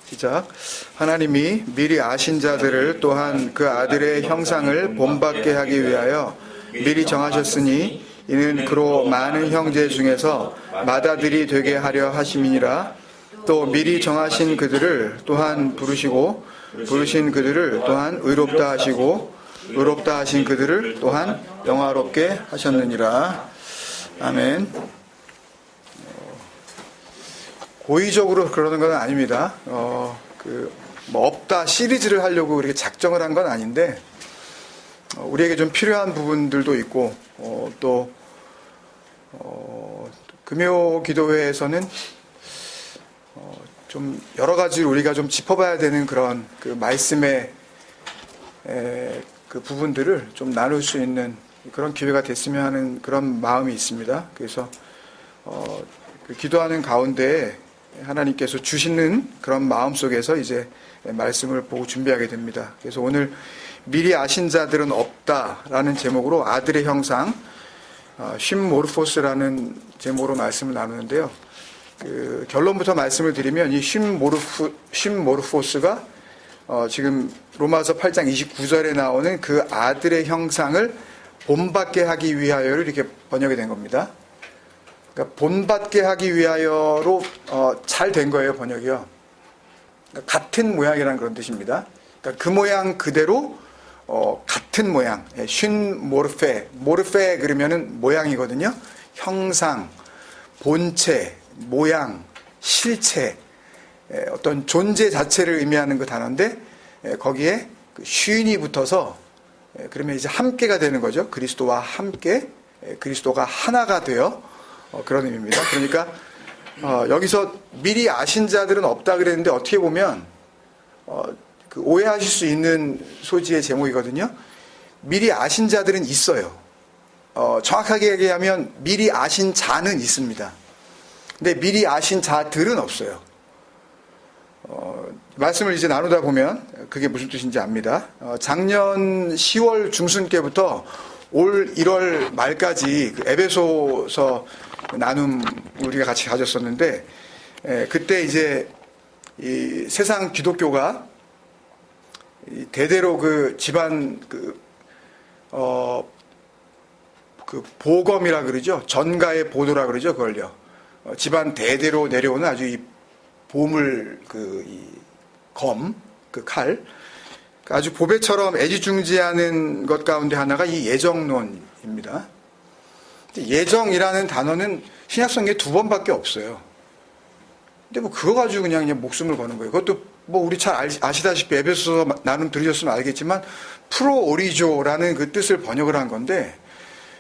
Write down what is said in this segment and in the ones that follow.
시작. 하나님이 미리 아신 자들을 또한 그 아들의 형상을 본받게 하기 위하여 미리 정하셨으니 이는 그로 많은 형제 중에서 맏아들이 되게 하려 하심이니라. 또 미리 정하신 그들을 또한 부르시고 부르신 그들을 또한 의롭다 하시고 의롭다 하신 그들을 또한 영화롭게 하셨느니라. 아멘. 고의적으로 그러는 건 아닙니다. 뭐 없다 시리즈를 하려고 이렇게 작정을 한 건 아닌데, 우리에게 좀 필요한 부분들도 있고, 또, 금요 기도회에서는, 좀 여러 가지 우리가 좀 짚어봐야 되는 그런 그 말씀의, 그 부분들을 좀 나눌 수 있는 그런 기회가 됐으면 하는 그런 마음이 있습니다. 그래서, 그 기도하는 가운데 하나님께서 주시는 그런 마음 속에서 이제 말씀을 보고 준비하게 됩니다. 그래서 오늘 미리 아신 자들은 없다라는 제목으로 아들의 형상, 쉼모르포스라는 제목으로 말씀을 나누는데요. 그 결론부터 말씀을 드리면 이 쉼모르포스가 지금 로마서 8장 29절에 나오는 그 아들의 형상을 본받게 하기 위하여를 이렇게 번역이 된 겁니다. 그러니까 본받게 하기 위하여로 잘 된 거예요, 번역이요. 그러니까 같은 모양이라는 그런 뜻입니다. 그러니까 그 모양 그대로 같은 모양, 쉰모르페, 모르페 그러면은 모양이거든요. 형상, 본체, 모양, 실체, 어떤 존재 자체를 의미하는 그 단어인데 거기에 그 쉰이 붙어서 그러면 이제 함께가 되는 거죠. 그리스도와 함께, 그리스도가 하나가 되어 그런 의미입니다. 그러니까 여기서 미리 아신 자들은 없다 그랬는데 어떻게 보면 그 오해하실 수 있는 소지의 제목이거든요. 미리 아신 자들은 있어요. 정확하게 얘기하면 미리 아신 자는 있습니다. 근데 미리 아신 자들은 없어요. 말씀을 이제 나누다 보면 그게 무슨 뜻인지 압니다. 작년 10월 중순께부터 올 1월 말까지 그 에베소서 나눔 우리가 같이 가졌었는데, 그때 이제 이 세상 기독교가 대대로 그 집안 그 보검이라 그러죠. 전가의 보도라 그러죠. 그걸요. 집안 대대로 내려오는 아주 이 보물 그 칼, 아주 보배처럼 애지중지하는 것 가운데 하나가 이 예정론입니다. 예정이라는 단어는 신약성경에 2번밖에 없어요. 근데 뭐 그거 가지고 그냥 목숨을 거는 거예요. 그것도 뭐 우리 잘 아시다시피 에베소서 나눔 들으셨으면 알겠지만 프로오리조라는 그 뜻을 번역을 한 건데,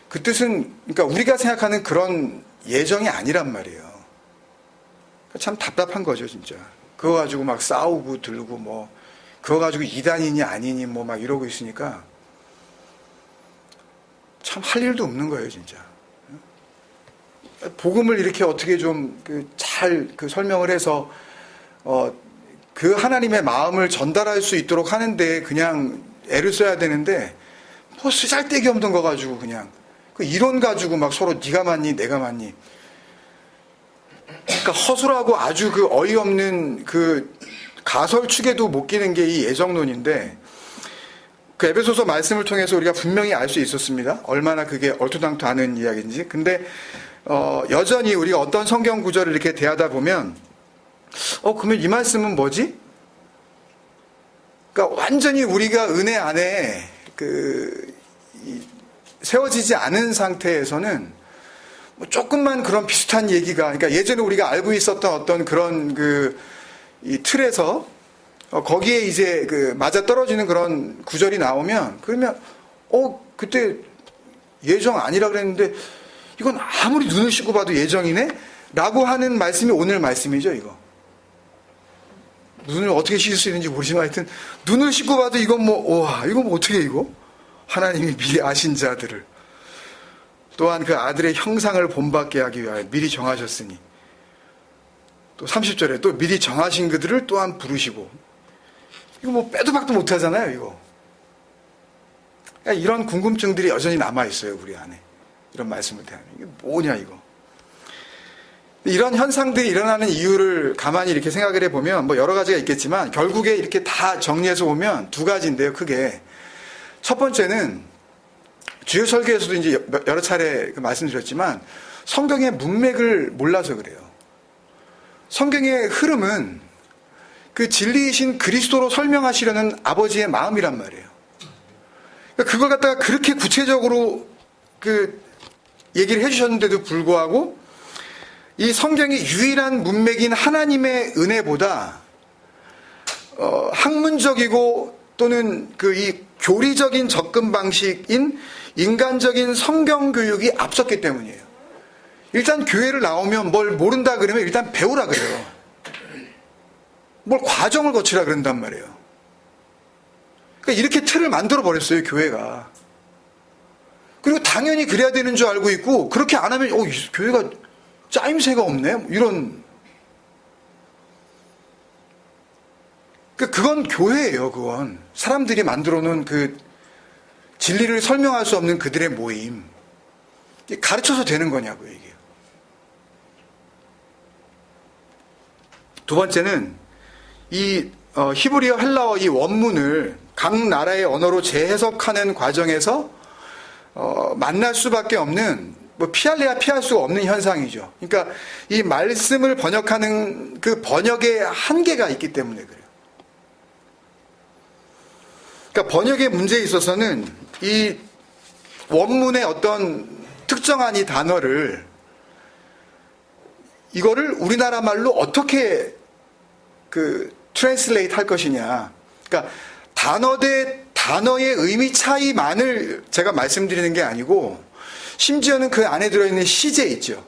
그 뜻은 그러니까 우리가 생각하는 그런 예정이 아니란 말이에요. 참 답답한 거죠, 진짜. 그거 가지고 막 싸우고 들고 뭐 그거 가지고 이단이니 아니니 뭐 막 이러고 있으니까 참 할 일도 없는 거예요, 진짜. 복음을 이렇게 어떻게 좀 잘 설명을 해서 그 하나님의 마음을 전달할 수 있도록 하는데 그냥 애를 써야 되는데 뭐 쓰잘데기 없는 거 가지고 그냥 그 이론 가지고 막 서로 네가 맞니 내가 맞니, 그러니까 허술하고 아주 그 어이없는 그 가설축에도 못 끼는 게 이 예정론인데, 그 에베소서 말씀을 통해서 우리가 분명히 알 수 있었습니다. 얼마나 그게 얼토당토하는 이야기인지. 근데 여전히 우리가 어떤 성경 구절을 이렇게 대하다 보면 그러면 이 말씀은 뭐지? 그러니까 완전히 우리가 은혜 안에 세워지지 않은 상태에서는 뭐 조금만 그런 비슷한 얘기가, 그러니까 예전에 우리가 알고 있었던 어떤 그런 이 틀에서 거기에 이제 맞아 떨어지는 그런 구절이 나오면, 그러면 그때 예정 아니라 그랬는데 이건 아무리 눈을 씻고 봐도 예정이네? 라고 하는 말씀이 오늘 말씀이죠, 이거. 눈을 어떻게 씻을 수 있는지 모르지만 하여튼 눈을 씻고 봐도 이건 이거 뭐 어떻게 이거? 하나님이 미리 아신 자들을 또한 그 아들의 형상을 본받게 하기 위하여 미리 정하셨으니, 또 30절에 또 미리 정하신 그들을 또한 부르시고, 이거 뭐 빼도 박도 못 하잖아요, 이거. 그러니까 이런 궁금증들이 여전히 남아있어요, 우리 안에. 이런 말씀을 대하면. 이게 뭐냐, 이거. 이런 현상들이 일어나는 이유를 가만히 이렇게 생각을 해보면 뭐 여러 가지가 있겠지만 결국에 이렇게 다 정리해서 보면 두 가지인데요, 크게. 첫 번째는 주요 설교에서도 이제 여러 차례 말씀드렸지만 성경의 문맥을 몰라서 그래요. 성경의 흐름은 그 진리이신 그리스도로 설명하시려는 아버지의 마음이란 말이에요. 그러니까 그걸 갖다가 그렇게 구체적으로 그 얘기를 해주셨는데도 불구하고 이 성경의 유일한 문맥인 하나님의 은혜보다 학문적이고 또는 그 이 교리적인 접근 방식인 인간적인 성경 교육이 앞섰기 때문이에요. 일단 교회를 나오면 뭘 모른다 그러면 일단 배우라 그래요. 뭘 과정을 거치라 그런단 말이에요. 그러니까 이렇게 틀을 만들어 버렸어요, 교회가. 그리고 당연히 그래야 되는 줄 알고 있고 그렇게 안 하면 교회가 짜임새가 없네? 이런. 그건 교회예요, 그건. 사람들이 만들어 놓은 그 진리를 설명할 수 없는 그들의 모임. 가르쳐서 되는 거냐고요, 이게. 두 번째는 이 히브리어 헬라어 이 원문을 각 나라의 언어로 재해석하는 과정에서 만날 수밖에 없는 뭐 피할래야 피할 수가 없는 현상이죠. 그러니까 이 말씀을 번역하는 그 번역의 한계가 있기 때문에 그래요. 그러니까 번역의 문제에 있어서는 이 원문의 어떤 특정한 이 단어를 이거를 우리나라 말로 어떻게 그 트랜슬레이트 할 것이냐. 그러니까 단어 대 단어의 의미 차이만을 제가 말씀드리는 게 아니고 심지어는 그 안에 들어있는 시제 있죠.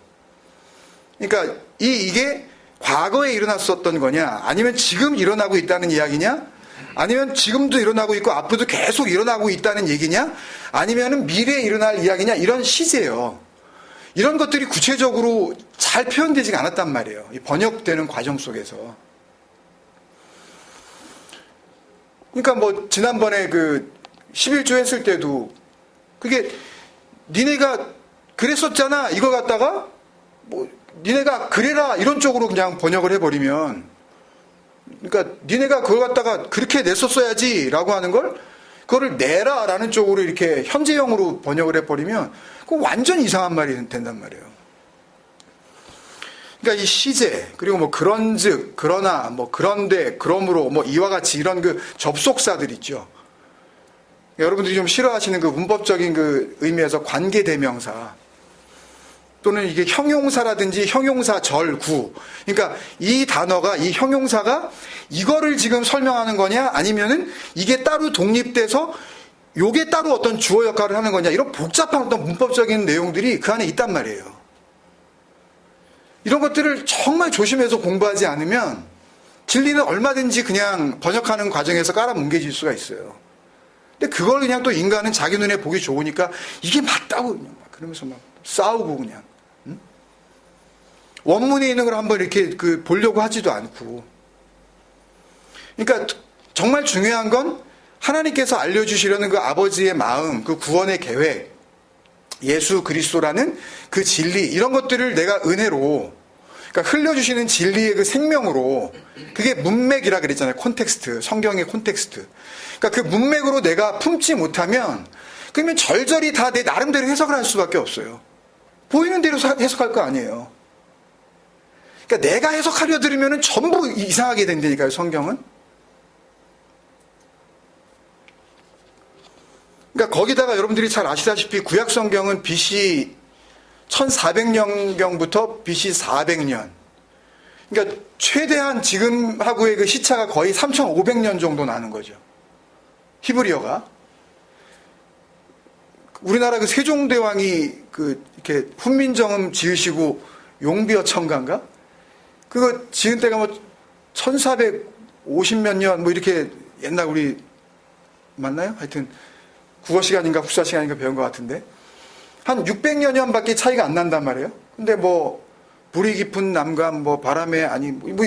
그러니까 이게 과거에 일어났었던 거냐 아니면 지금 일어나고 있다는 이야기냐 아니면 지금도 일어나고 있고 앞으로도 계속 일어나고 있다는 얘기냐 아니면은 미래에 일어날 이야기냐 이런 시제예요. 이런 것들이 구체적으로 잘 표현되지가 않았단 말이에요. 이 번역되는 과정 속에서. 그러니까 뭐 지난번에 그 11조 했을 때도 그게 니네가 그랬었잖아 이거 갖다가 뭐 니네가 그래라 이런 쪽으로 그냥 번역을 해버리면 그러니까 니네가 그걸 갖다가 그렇게 냈었어야지 라고 하는 걸 그거를 내라 라는 쪽으로 이렇게 현재형으로 번역을 해버리면 그거 완전 이상한 말이 된단 말이에요. 그러니까 이 시제 그리고 뭐 그런즉 그러나 뭐 그런데 그러므로 뭐 이와 같이 이런 그 접속사들 있죠. 여러분들이 좀 싫어하시는 그 문법적인 그 의미에서 관계대명사 또는 이게 형용사라든지 형용사 절구 그러니까 이 단어가 이 형용사가 이거를 지금 설명하는 거냐 아니면은 이게 따로 독립돼서 요게 따로 어떤 주어 역할을 하는 거냐 이런 복잡한 어떤 문법적인 내용들이 그 안에 있단 말이에요. 이런 것들을 정말 조심해서 공부하지 않으면 진리는 얼마든지 그냥 번역하는 과정에서 깔아뭉개질 수가 있어요. 근데 그걸 그냥 또 인간은 자기 눈에 보기 좋으니까 이게 맞다고 그냥 막 그러면서 막 싸우고 그냥 응? 원문에 있는 걸 한번 이렇게 그 보려고 하지도 않고 그러니까 정말 중요한 건 하나님께서 알려주시려는 그 아버지의 마음 그 구원의 계획 예수 그리스도라는 그 진리 이런 것들을 내가 은혜로 그러니까 흘려주시는 진리의 그 생명으로 그게 문맥이라 그랬잖아요. 콘텍스트 성경의 콘텍스트 그러니까 그 문맥으로 내가 품지 못하면 그러면 절절히 다 내 나름대로 해석을 할 수밖에 없어요. 보이는 대로 해석할 거 아니에요. 그러니까 내가 해석하려 들으면 전부 이상하게 된다니까요. 성경은. 그러니까 거기다가 여러분들이 잘 아시다시피 구약 성경은 BC 1400년경부터 BC 400년. 그러니까 최대한 지금하고의 그 시차가 거의 3500년 정도 나는 거죠. 히브리어가. 우리나라 그 세종대왕이 그 이렇게 훈민정음 지으시고 용비어 청가인가? 그거 지은 때가 뭐 1450몇 년 뭐 이렇게 옛날 우리 맞나요? 하여튼 국어 시간인가 국사 시간인가 배운 것 같은데 한 600여 년밖에 차이가 안 난단 말이에요. 근데 뭐 불이 깊은 남감 뭐 바람에 아니 뭐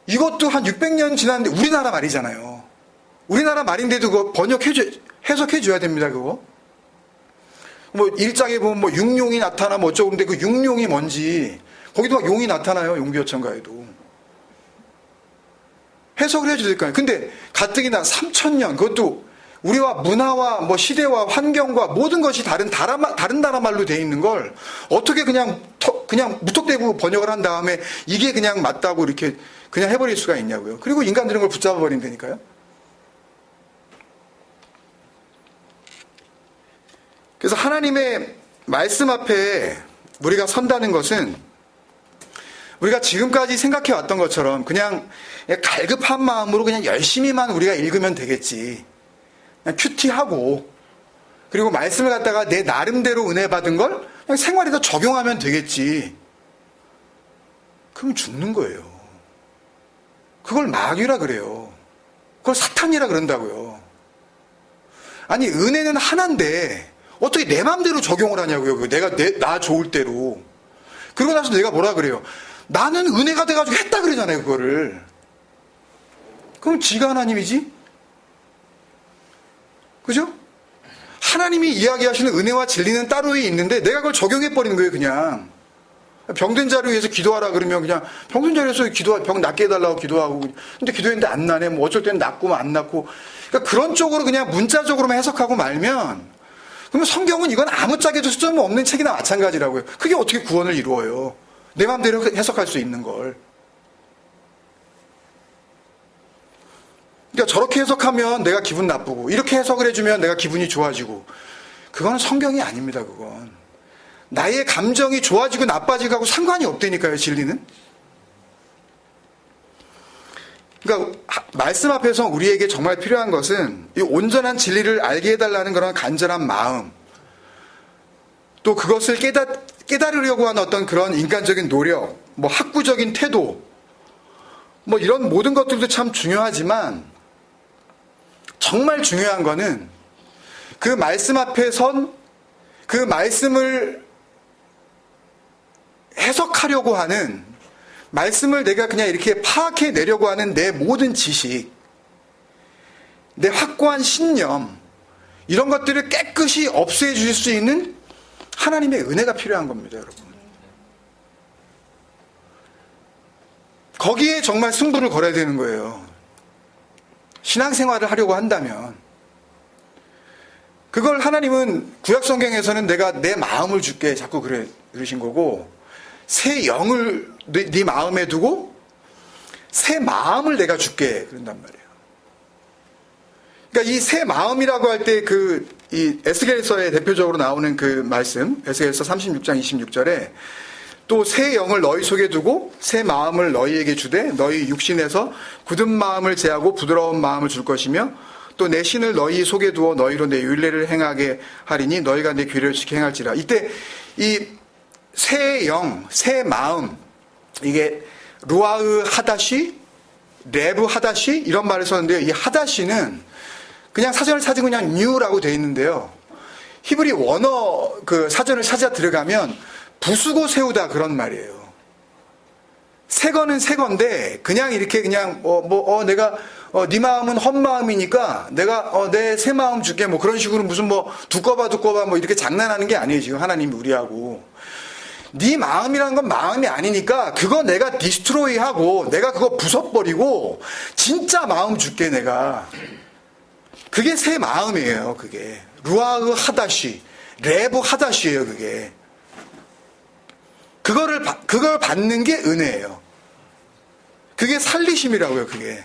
이것도 한 600년 지났는데 우리나라 말이잖아요. 우리나라 말인데도 그거 해석해 줘야 됩니다. 그거. 뭐 일장에 보면 뭐 육룡이 나타나 뭐 어쩌고 근데 그 육룡이 뭔지 거기도 막 용이 나타나요. 용비어천가에도. 해석을 해줘야 될 거 아니에요. 근데 가뜩이나 3,000년, 그것도 우리와 문화와 뭐 시대와 환경과 모든 것이 다른 나라 말로 돼 있는 걸 어떻게 그냥 무턱대고 번역을 한 다음에 이게 그냥 맞다고 이렇게 그냥 해버릴 수가 있냐고요. 그리고 인간들은 걸 붙잡아 버린다니까요. 그래서 하나님의 말씀 앞에 우리가 선다는 것은 우리가 지금까지 생각해 왔던 것처럼 그냥 갈급한 마음으로 그냥 열심히만 우리가 읽으면 되겠지. 그냥 큐티하고, 그리고 말씀을 갖다가 내 나름대로 은혜 받은 걸 그냥 생활에다 적용하면 되겠지. 그럼 죽는 거예요. 그걸 마귀라 그래요. 그걸 사탄이라 그런다고요. 아니, 은혜는 하나인데 어떻게 내 마음대로 적용을 하냐고요. 나 좋을 대로. 그러고 나서 내가 뭐라 그래요. 나는 은혜가 돼가지고 했다 그러잖아요, 그거를. 그럼 지가 하나님이지? 그죠? 하나님이 이야기하시는 은혜와 진리는 따로 있는데 내가 그걸 적용해버리는 거예요, 그냥. 병든 자를 위해서 기도하라 그러면 그냥 병든 자리에서 병 낫게 해달라고 기도하고, 근데 기도했는데 안 나네. 뭐 어쩔 때는 낫고 안 낫고. 그러니까 그런 쪽으로 그냥 문자적으로만 해석하고 말면, 그러면 성경은 이건 아무짝에도 수준이 없는 책이나 마찬가지라고요. 그게 어떻게 구원을 이루어요? 내 마음대로 해석할 수 있는 걸. 그러니까 저렇게 해석하면 내가 기분 나쁘고, 이렇게 해석을 해주면 내가 기분이 좋아지고, 그건 성경이 아닙니다, 그건. 나의 감정이 좋아지고 나빠지고 하고 상관이 없다니까요, 진리는. 그러니까 말씀 앞에서 우리에게 정말 필요한 것은 이 온전한 진리를 알게 해달라는 그런 간절한 마음, 또 그것을 깨달으려고 하는 어떤 그런 인간적인 노력, 뭐 학구적인 태도, 뭐 이런 모든 것들도 참 중요하지만 정말 중요한 거는 그 말씀 앞에 선 그 말씀을 해석하려고 하는, 말씀을 내가 그냥 이렇게 파악해내려고 하는 내 모든 지식, 내 확고한 신념, 이런 것들을 깨끗이 없애 주실 수 있는 하나님의 은혜가 필요한 겁니다, 여러분. 거기에 정말 승부를 걸어야 되는 거예요. 신앙생활을 하려고 한다면. 그걸 하나님은 구약성경에서는 내가 내 마음을 줄게 자꾸 그러신 거고, 새 영을 네 마음에 두고 새 마음을 내가 줄게 그런단 말이에요. 그러니까 이 새 마음이라고 할 때 이 에스겔서에 대표적으로 나오는 그 말씀, 에스겔서 36장 26절에 또 새 영을 너희 속에 두고 새 마음을 너희에게 주되 너희 육신에서 굳은 마음을 제하고 부드러운 마음을 줄 것이며 또 내 신을 너희 속에 두어 너희로 내 율례를 행하게 하리니 너희가 내 규례를 지켜 행할지라. 이때 이 새 영, 새 마음, 이게 루아흐 하다시, 레브 하다시 이런 말을 썼는데요. 이 하다시는 그냥 사전을 찾으면 그냥 뉴라고 되어 있는데요. 히브리 원어 그 사전을 찾아 들어가면 부수고 세우다 그런 말이에요. 새 거는 새 건데 그냥 이렇게 그냥 내가 네 마음은 헛 마음이니까 내가 내 새 마음 줄게 뭐 그런 식으로 무슨 뭐 두꺼봐 뭐 이렇게 장난하는 게 아니에요. 지금 하나님이 우리하고. 네 마음이라는 건 마음이 아니니까 그거 내가 디스트로이하고 내가 그거 부숴버리고 진짜 마음 줄게 내가. 그게 새 마음이에요. 그게 루아흐 하다시, 레브 하다시예요. 그걸 받는 게 은혜예요. 그게 살리심이라고요. 그게.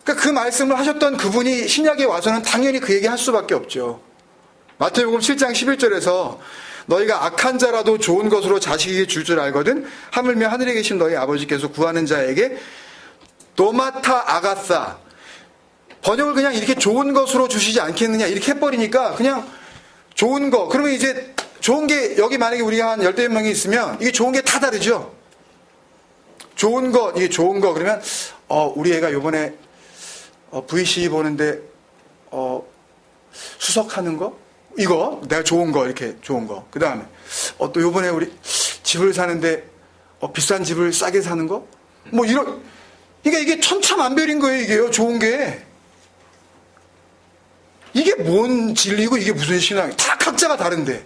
그러니까 그 말씀을 하셨던 그분이 신약에 와서는 당연히 그 얘기 할 수밖에 없죠. 마태복음 7장 11절에서 너희가 악한 자라도 좋은 것으로 자식에게 줄 줄 알거든 하물며 하늘에 계신 너희 아버지께서 구하는 자에게 도마타 아가사, 번역을 그냥 이렇게 좋은 것으로 주시지 않겠느냐 이렇게 해버리니까 그냥 좋은 거, 그러면 이제 좋은 게 여기 만약에 우리가 한 10명이 있으면 이게 좋은 게 다 다르죠. 좋은 거, 이게 좋은 거 그러면 우리 애가 요번에 VC 보는데 수석하는 거, 이거 내가 좋은 거, 이렇게 좋은 거. 그 다음에 또 요번에 우리 집을 사는데 비싼 집을 싸게 사는 거, 뭐 이런. 그러니까 이게 천차만별인 거예요. 이게요, 좋은 게. 이게 뭔 진리고 이게 무슨 신앙이, 다 각자가 다른데.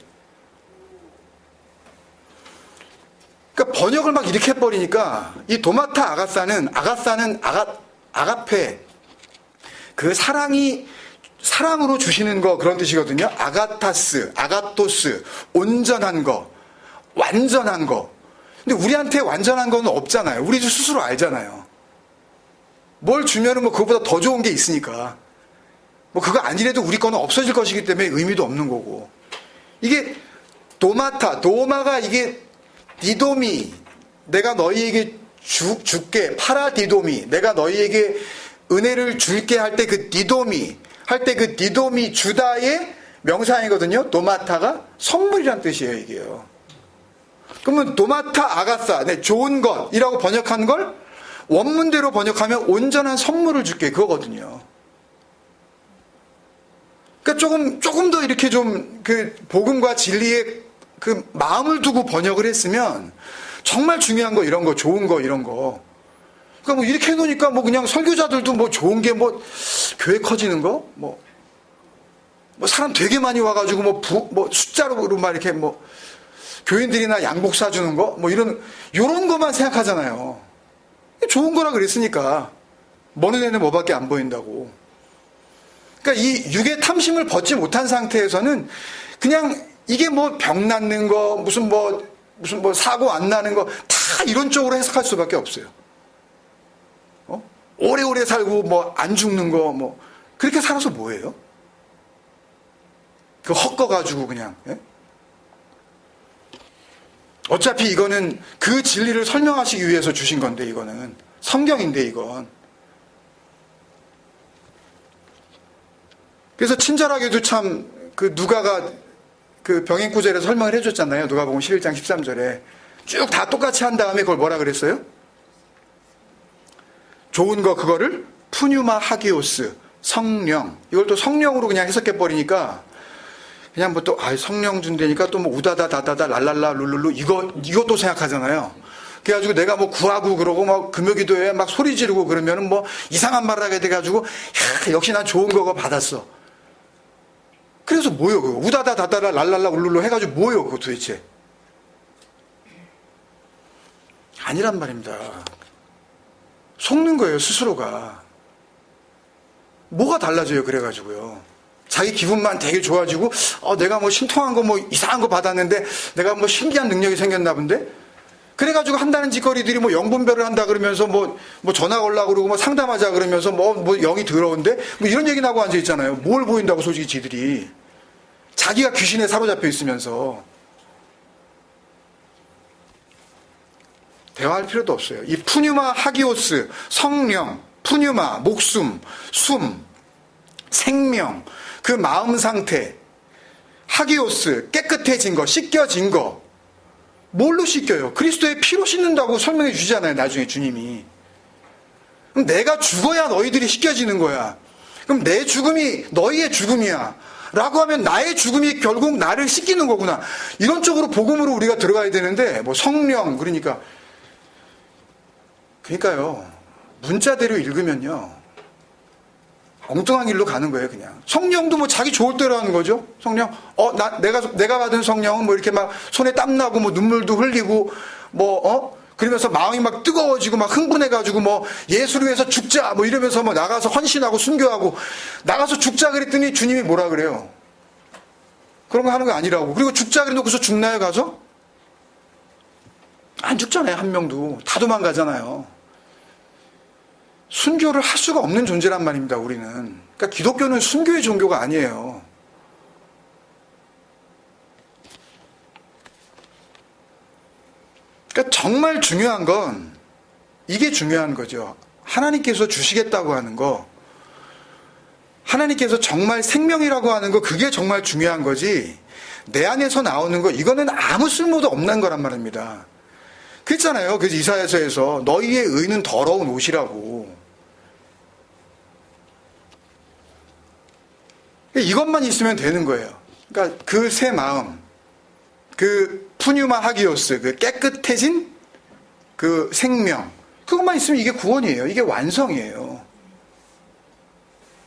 그러니까 번역을 막 이렇게 해버리니까 이 도마타 아가사는 아가페, 그 사랑으로 주시는 거 그런 뜻이거든요. 아가타스, 아가토스, 온전한 거, 완전한 거. 근데 우리한테 완전한 건 없잖아요. 우리도 스스로 알잖아요. 뭘 주면은 뭐 그거보다 더 좋은 게 있으니까. 뭐 그거 아니래도 우리 거는 없어질 것이기 때문에 의미도 없는 거고. 이게 도마가 이게 디도미, 내가 너희에게 줄게, 파라디도미, 내가 너희에게 은혜를 줄게 할 때 그 디도미, 주다의 명사이거든요. 도마타가 선물이란 뜻이에요, 이게요. 그러면 도마타 아가사, 좋은 것이라고 번역한 걸 원문대로 번역하면 온전한 선물을 줄게, 그거거든요. 그러니까 조금 더 이렇게 좀 그 복음과 진리에 그 마음을 두고 번역을 했으면 정말 중요한 거, 이런 거, 좋은 거, 이런 거. 그러니까 뭐 이렇게 해놓으니까 뭐 그냥 설교자들도 뭐 좋은 게 뭐 교회 커지는 거, 뭐 사람 되게 많이 와가지고 뭐 숫자로 막 이렇게 뭐 교인들이나 양복 사주는 거, 뭐 요런 것만 생각하잖아요. 좋은 거라 그랬으니까. 먼 눈에는 뭐밖에 안 보인다고. 그러니까 이 육의 탐심을 벗지 못한 상태에서는 그냥 이게 뭐 병 낫는 거, 무슨 뭐 사고 안 나는 거, 다 이런 쪽으로 해석할 수밖에 없어요. 오래오래 살고 뭐 안 죽는 거, 뭐 그렇게 살아서 뭐예요? 그 헛거가지고 그냥. 예? 어차피 이거는 그 진리를 설명하시기 위해서 주신 건데, 이거는 성경인데, 이건. 그래서 친절하게도 참 그 누가가 그 병행구절에 설명을 해줬잖아요. 누가복음 11장 13절에 쭉 다 똑같이 한 다음에 그걸 뭐라 그랬어요? 좋은 거 그거를 푸뉴마 하기오스, 성령. 이걸 또 성령으로 그냥 해석해 버리니까 그냥 뭐 또 성령 준다니까 또 뭐 우다다 다다다 랄랄라 룰룰루 이것도 생각하잖아요. 그래가지고 내가 뭐 구하고 그러고 막 금요기도에 막 소리 지르고 그러면은 뭐 이상한 말을 하게 돼가지고 역시 난 좋은 거가 받았어. 그래서 뭐요 그거? 우다다 다다라 랄랄라 룰룰루 해가지고 뭐요 그거 도대체? 아니란 말입니다. 속는 거예요, 스스로가. 뭐가 달라져요, 그래가지고요. 자기 기분만 되게 좋아지고, 내가 뭐 신통한 거 뭐 이상한 거 받았는데, 내가 뭐 신기한 능력이 생겼나 본데? 그래가지고 한다는 짓거리들이 뭐 영분별을 한다 그러면서 뭐 전화 걸라고 그러고 뭐 상담하자 그러면서 뭐 영이 더러운데? 뭐 이런 얘기 나고 앉아있잖아요. 뭘 보인다고 솔직히 지들이. 자기가 귀신에 사로잡혀 있으면서. 대화할 필요도 없어요. 이 푸뉴마 하기오스, 성령, 푸뉴마, 목숨, 숨, 생명, 그 마음 상태, 하기오스, 깨끗해진 거, 씻겨진 거. 뭘로 씻겨요? 그리스도의 피로 씻는다고 설명해 주잖아요, 나중에 주님이. 그럼 내가 죽어야 너희들이 씻겨지는 거야. 그럼 내 죽음이 너희의 죽음이야. 라고 하면 나의 죽음이 결국 나를 씻기는 거구나. 이런 쪽으로 복음으로 우리가 들어가야 되는데, 뭐 성령, 그러니까요. 문자대로 읽으면요. 엉뚱한 길로 가는 거예요, 그냥. 성령도 뭐 자기 좋을 대로 하는 거죠. 성령. 내가 받은 성령은 뭐 이렇게 막 손에 땀나고 뭐 눈물도 흘리고 그러면서 마음이 막 뜨거워지고 막 흥분해가지고 뭐 예수를 위해서 죽자 뭐 이러면서 뭐 나가서 헌신하고 순교하고 나가서 죽자 그랬더니 주님이 뭐라 그래요? 그런 거 하는 거 아니라고. 그리고 죽자 그래 놓고서 죽나요, 가서? 안 죽잖아요, 한 명도. 다 도망가잖아요. 순교를 할 수가 없는 존재란 말입니다, 우리는. 그러니까 기독교는 순교의 종교가 아니에요. 그러니까 정말 중요한 건 이게 중요한 거죠. 하나님께서 주시겠다고 하는 거, 하나님께서 정말 생명이라고 하는 거, 그게 정말 중요한 거지. 내 안에서 나오는 거, 이거는 아무 쓸모도 없는 거란 말입니다. 그랬잖아요. 그래서 이사야서에서 너희의 의는 더러운 옷이라고. 이것만 있으면 되는 거예요. 그러니까 그 새 마음, 그 푸뉴마 하기오스, 그 깨끗해진 그 생명, 그것만 있으면 이게 구원이에요. 이게 완성이에요.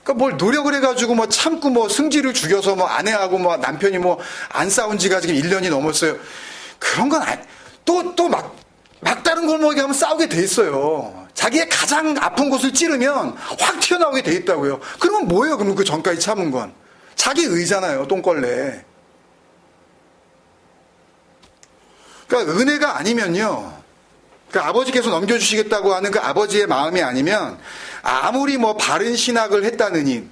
그러니까 뭘 노력을 해가지고 뭐 참고 뭐 승질을 죽여서 뭐 아내하고 뭐 남편이 뭐 안 싸운 지가 지금 1년이 넘었어요. 그런 건 또 막다른 골목에 가면 싸우게 돼 있어요. 자기의 가장 아픈 곳을 찌르면 확 튀어나오게 돼 있다고요. 그러면 뭐예요? 그럼 그 전까지 참은 건 자기 의잖아요. 똥걸레. 그러니까 은혜가 아니면요, 그 아버지께서 넘겨주시겠다고 하는 그 아버지의 마음이 아니면 아무리 뭐 바른 신학을 했다느니,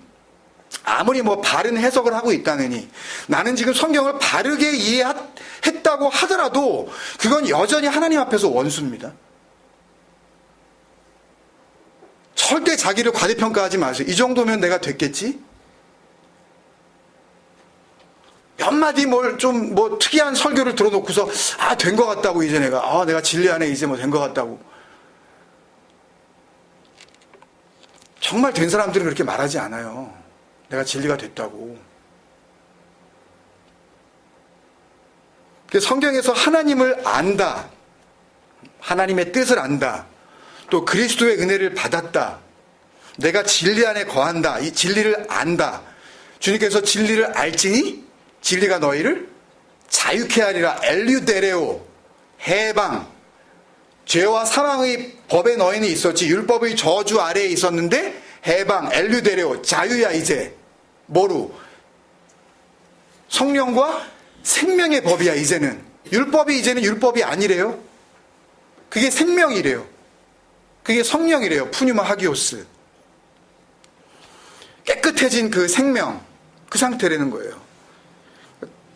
아무리 뭐 바른 해석을 하고 있다느니, 나는 지금 성경을 바르게 이해했다고 하더라도 그건 여전히 하나님 앞에서 원수입니다. 절대 자기를 과대평가하지 마세요. 이 정도면 내가 됐겠지? 몇 마디 좀 특이한 설교를 들어놓고서 된 것 같다고, 이제 내가 진리 안에 이제 된 것 같다고. 정말 된 사람들은 그렇게 말하지 않아요. 내가 진리가 됐다고. 성경에서 하나님을 안다, 하나님의 뜻을 안다, 또 그리스도의 은혜를 받았다, 내가 진리 안에 거한다, 이 진리를 안다. 주님께서 진리를 알지니 진리가 너희를 자유케 하리라. 엘류데레오, 해방. 죄와 사망의 법에 너희는 있었지, 율법의 저주 아래에 있었는데 해방, 엘류데레오, 자유야. 이제 뭐로? 성령과 생명의 법이야. 이제는 율법이 이제는 율법이 아니래요. 그게 생명이래요. 그게 성령이래요. 푸뉴마 하기오스. 깨끗해진 그 생명, 그 상태라는 거예요.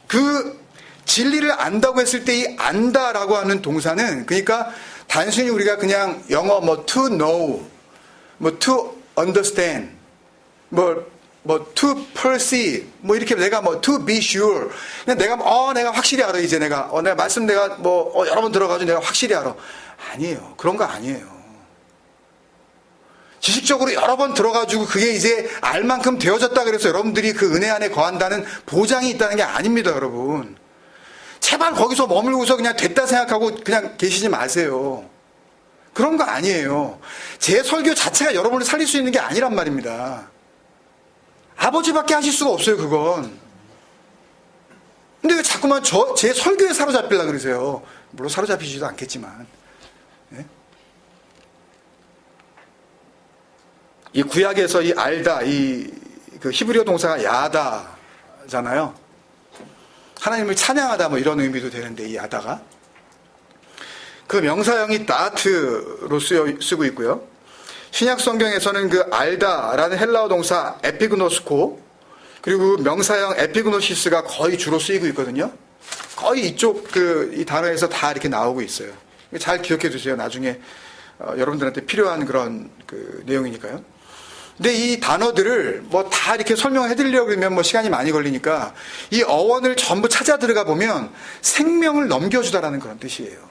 그 진리를 안다고 했을 때 이 안다라고 하는 동사는, 그러니까 단순히 우리가 그냥 영어 to know, to understand, to perceive, 이렇게 내가 to be sure, 그냥 내가 확실히 알아. 이제 내가 말씀 내가 여러 번 들어가지고 내가 확실히 알아. 아니에요. 그런 거 아니에요. 지식적으로 여러 번 들어가지고 그게 이제 알 만큼 되어졌다 그래서 여러분들이 그 은혜 안에 거한다는 보장이 있다는 게 아닙니다, 여러분. 제발 거기서 머물고서 그냥 됐다 생각하고 그냥 계시지 마세요. 그런 거 아니에요. 제 설교 자체가 여러분을 살릴 수 있는 게 아니란 말입니다. 아버지밖에 하실 수가 없어요, 그건. 근데 왜 자꾸만 제 설교에 사로잡히려고 그러세요? 물론 사로잡히지도 않겠지만. 네? 이 구약에서 이 알다, 그 히브리어 동사가 야다잖아요. 하나님을 찬양하다 이런 의미도 되는데, 이 야다가. 그 명사형이 다트로 쓰고 있고요. 신약 성경에서는 그 알다라는 헬라어 동사 에피그노스코, 그리고 명사형 에피그노시스가 거의 주로 쓰이고 있거든요. 거의 이쪽 이 단어에서 다 이렇게 나오고 있어요. 잘 기억해 두세요. 나중에 여러분들한테 필요한 그런 그 내용이니까요. 근데 이 단어들을 다 이렇게 설명해 드리려고 그러면 시간이 많이 걸리니까 이 어원을 전부 찾아 들어가 보면 생명을 넘겨주다라는 그런 뜻이에요.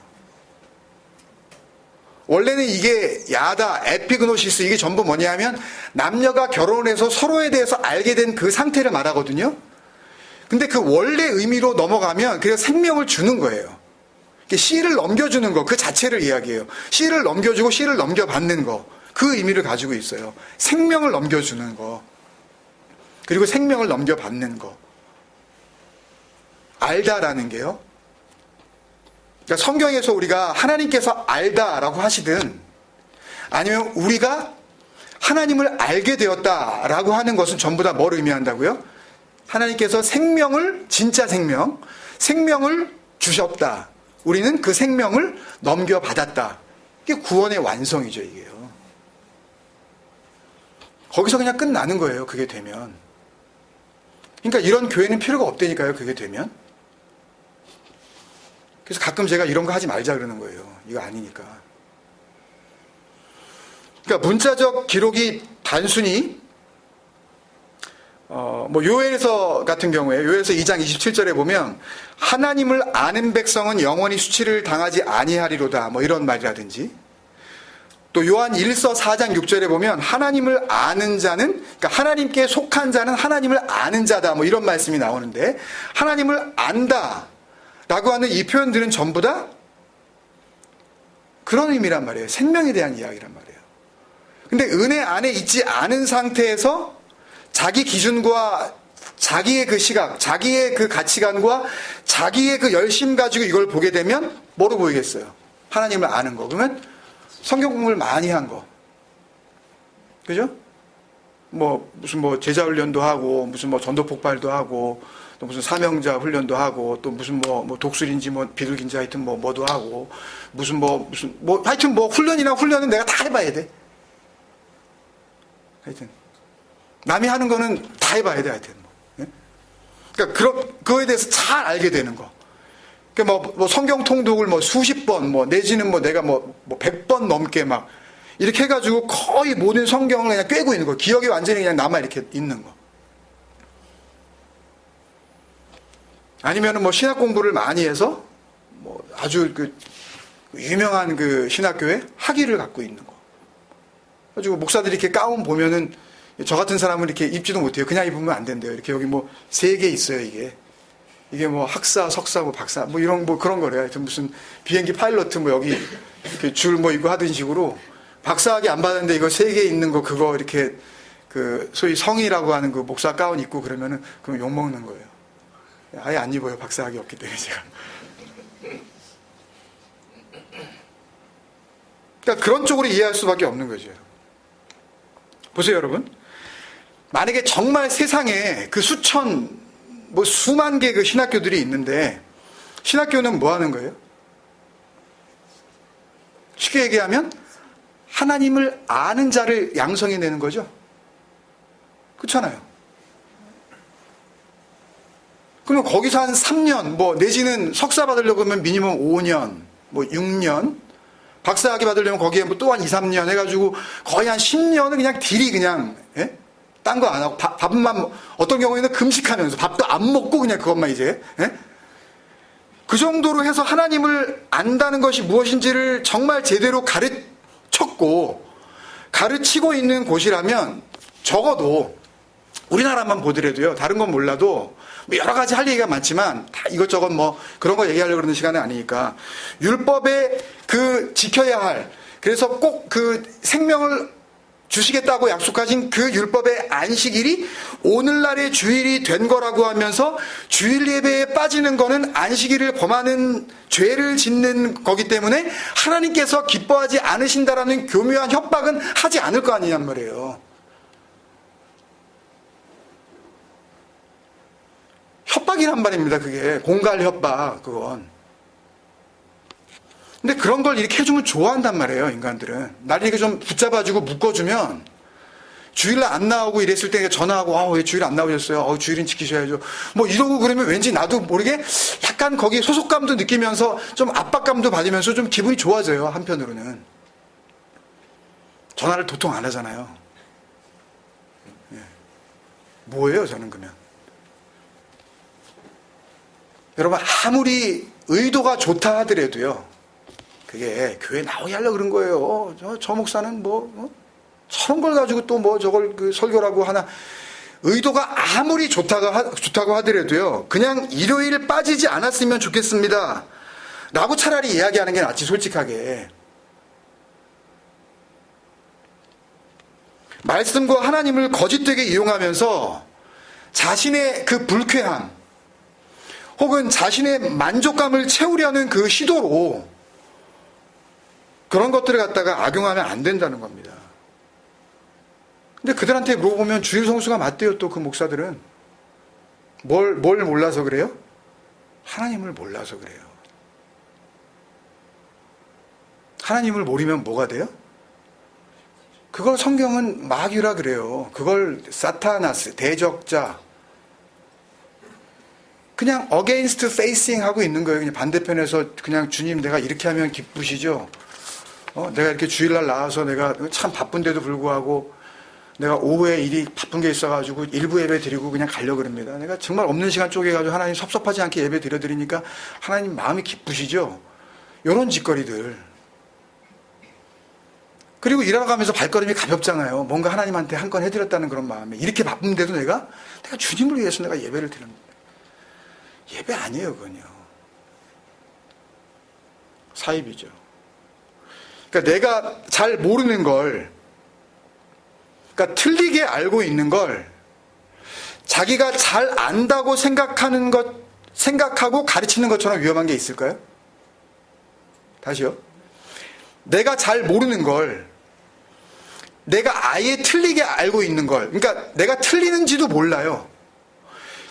원래는 이게 야다, 에피그노시스, 이게 전부 뭐냐면 남녀가 결혼해서 서로에 대해서 알게 된 그 상태를 말하거든요. 근데 그 원래 의미로 넘어가면 그래서 생명을 주는 거예요. 씨를 넘겨주는 거, 그 자체를 이야기해요. 씨를 넘겨주고 씨를 넘겨받는 거, 그 의미를 가지고 있어요. 생명을 넘겨주는 거, 그리고 생명을 넘겨받는 거. 알다라는 게요. 그러니까 성경에서 우리가 하나님께서 알다라고 하시든 아니면 우리가 하나님을 알게 되었다라고 하는 것은 전부 다 뭘 의미한다고요? 하나님께서 생명을, 진짜 생명을 주셨다. 우리는 그 생명을 넘겨받았다. 이게 구원의 완성이죠, 이게요. 거기서 그냥 끝나는 거예요, 그게 되면. 그러니까 이런 교회는 필요가 없다니까요, 그게 되면. 그래서 가끔 제가 이런 거 하지 말자 그러는 거예요. 이거 아니니까. 그러니까 문자적 기록이 단순히 요엘서 같은 경우에 요엘서 2장 27절에 보면 하나님을 아는 백성은 영원히 수치를 당하지 아니하리로다, 이런 말이라든지, 또 요한 1서 4장 6절에 보면 하나님을 아는 자는, 그러니까 하나님께 속한 자는 하나님을 아는 자다, 이런 말씀이 나오는데, 하나님을 안다 라고 하는 이 표현들은 전부 다 그런 의미란 말이에요. 생명에 대한 이야기란 말이에요. 근데 은혜 안에 있지 않은 상태에서 자기 기준과 자기의 그 시각, 자기의 그 가치관과 자기의 그 열심 가지고 이걸 보게 되면 뭐로 보이겠어요? 하나님을 아는 거. 그러면 성경 공부를 많이 한 거. 그죠? 무슨 제자 훈련도 하고, 무슨 전도 폭발도 하고, 또 무슨 사명자 훈련도 하고, 또 무슨 독수리인지 비둘기인지 하여튼 뭐도 하고, 하여튼 훈련은 내가 다 해봐야 돼. 하여튼. 남이 하는 거는 다 해봐야 돼, 하여튼. 예? 그러니까 그거에 대해서 잘 알게 되는 거. 그러니까 성경 통독을 수십 번, 내지는 내가 100번 넘게 이렇게 해가지고 거의 모든 성경을 그냥 꿰고 있는 거. 기억이 완전히 그냥 남아 이렇게 있는 거. 아니면은 신학 공부를 많이 해서 아주 유명한 신학교에 학위를 갖고 있는 거. 가지고 목사들이 이렇게 가운 보면은 저 같은 사람은 이렇게 입지도 못해요. 그냥 입으면 안 된대요. 이렇게 여기 3개 있어요, 이게. 이게 학사, 석사, 박사, 이런 그런 거래요. 하여튼 무슨 비행기 파일럿 여기 이렇게 줄 입고 하던 식으로 박사학위 안 받았는데 이거 3개 있는 거 그거 이렇게 소위 성이라고 하는 목사 가운 입고 그러면 욕먹는 거예요. 아예 안 입어요. 박사학위 없기 때문에 제가. 그러니까 그런 쪽으로 이해할 수밖에 없는 거죠. 보세요, 여러분. 만약에 정말 세상에 수만 개 신학교들이 있는데, 신학교는 뭐 하는 거예요? 쉽게 얘기하면, 하나님을 아는 자를 양성해내는 거죠. 그렇잖아요. 그러면 거기서 한 3년, 내지는 석사 받으려고 하면 미니멈 5년, 6년, 박사학위 받으려면 거기에 또 한 2, 3년 해가지고 거의 한 10년은 그냥 딜이 그냥, 예? 딴 거 안 하고, 밥만, 어떤 경우에는 금식하면서 밥도 안 먹고 그냥 그것만 이제, 예? 그 정도로 해서 하나님을 안다는 것이 무엇인지를 정말 제대로 가르치고 있는 곳이라면 적어도 우리나라만 보더라도요, 다른 건 몰라도 여러 가지 할 얘기가 많지만 다 이것저것 그런 거 얘기하려고 그러는 시간은 아니니까 율법에 지켜야 할, 그래서 꼭 생명을 주시겠다고 약속하신 율법의 안식일이 오늘날의 주일이 된 거라고 하면서 주일 예배에 빠지는 거는 안식일을 범하는 죄를 짓는 거기 때문에 하나님께서 기뻐하지 않으신다라는 교묘한 협박은 하지 않을 거 아니냔 말이에요. 협박이란 말입니다. 그게 공갈 협박, 그건. 근데 그런 걸 이렇게 해주면 좋아한단 말이에요, 인간들은. 날 이렇게 좀 붙잡아주고 묶어주면 주일날 안 나오고 이랬을 때 전화하고, 왜 주일 안 나오셨어요? 주일은 지키셔야죠. 이러고 그러면 왠지 나도 모르게 약간 거기에 소속감도 느끼면서 좀 압박감도 받으면서 좀 기분이 좋아져요, 한편으로는. 전화를 도통 안 하잖아요. 예. 뭐예요, 저는 그러면? 여러분, 아무리 의도가 좋다 하더라도요, 그게 교회 나오게 하려고 그런 거예요. 저 목사는 저런 걸 가지고 또 저걸 설교라고 하나. 의도가 아무리 좋다고 하더라도요, 그냥 일요일 빠지지 않았으면 좋겠습니다 라고 차라리 이야기하는 게 낫지, 솔직하게. 말씀과 하나님을 거짓되게 이용하면서 자신의 불쾌함 혹은 자신의 만족감을 채우려는 시도로 그런 것들을 갖다가 악용하면 안 된다는 겁니다. 근데 그들한테 물어보면 주일 성수가 맞대요. 또 목사들은 뭘 몰라서 그래요? 하나님을 몰라서 그래요. 하나님을 모르면 뭐가 돼요? 그걸 성경은 마귀라 그래요. 그걸 사타나스, 대적자, 그냥 against facing 하고 있는 거예요. 그냥 반대편에서 그냥 주님 내가 이렇게 하면 기쁘시죠? 내가 이렇게 주일날 나와서 내가 참 바쁜데도 불구하고 내가 오후에 일이 바쁜 게 있어가지고 일부 예배 드리고 그냥 가려고 그럽니다. 내가 정말 없는 시간 쪼개가지고 하나님 섭섭하지 않게 예배 드려드리니까 하나님 마음이 기쁘시죠? 이런 짓거리들. 그리고 일어나가면서 발걸음이 가볍잖아요. 뭔가 하나님한테 한 건 해드렸다는 그런 마음에. 이렇게 바쁜데도 내가 주님을 위해서 내가 예배를 드립니다. 예배 아니에요, 그건요. 사입이죠. 그러니까 내가 잘 모르는 걸, 그러니까 틀리게 알고 있는 걸 자기가 잘 안다고 생각하고 가르치는 것처럼 위험한 게 있을까요? 다시요. 내가 잘 모르는 걸 내가 아예 틀리게 알고 있는 걸, 그러니까 내가 틀리는지도 몰라요.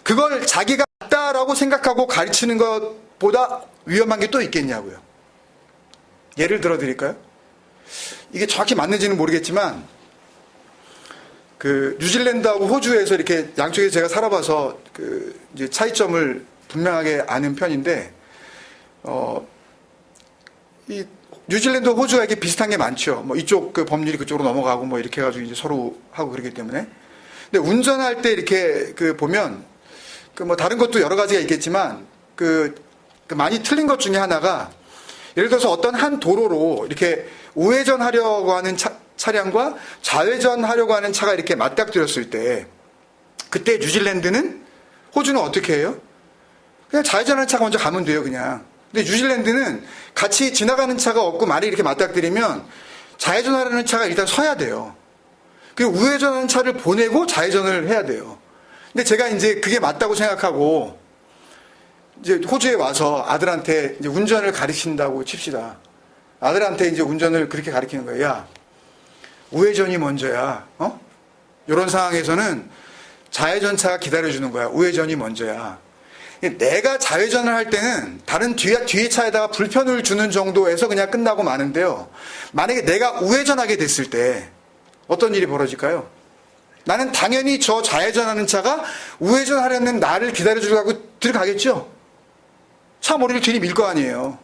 그걸 자기가 맞다라고 생각하고 가르치는 것보다 위험한 게 또 있겠냐고요. 예를 들어 드릴까요? 이게 정확히 맞는지는 모르겠지만 그 뉴질랜드하고 호주에서 이렇게 양쪽에 제가 살아봐서 그 이제 차이점을 분명하게 아는 편인데 이 뉴질랜드 호주가 이렇게 비슷한 게 많죠. 뭐 이쪽 그 법률이 그쪽으로 넘어가고 뭐 이렇게 해가지고 이제 서로 하고 그러기 때문에. 근데 운전할 때 이렇게 그 보면 그 뭐 다른 것도 여러 가지가 있겠지만 그 많이 틀린 것 중에 하나가 예를 들어서 어떤 한 도로로 이렇게 우회전하려고 하는 차량과 좌회전하려고 하는 차가 이렇게 맞닥뜨렸을 때 그때 뉴질랜드는 호주는 어떻게 해요? 그냥 좌회전하는 차가 먼저 가면 돼요, 그냥. 근데 뉴질랜드는 같이 지나가는 차가 없고 말이 이렇게 맞닥뜨리면 좌회전하려는 차가 일단 서야 돼요. 그리고 우회전하는 차를 보내고 좌회전을 해야 돼요. 근데 제가 이제 그게 맞다고 생각하고 이제 호주에 와서 아들한테 이제 운전을 가르친다고 칩시다. 아들한테 이제 운전을 그렇게 가르치는 거예요. 야, 우회전이 먼저야. 이런 상황에서는 좌회전차가 기다려주는 거야. 우회전이 먼저야. 내가 좌회전을 할 때는 다른 뒤에 차에다가 불편을 주는 정도에서 그냥 끝나고 마는데요. 만약에 내가 우회전하게 됐을 때 어떤 일이 벌어질까요? 나는 당연히 저 좌회전하는 차가 우회전하려는 나를 기다려주려고 들어가겠죠? 차 머리를 들이밀 거 아니에요.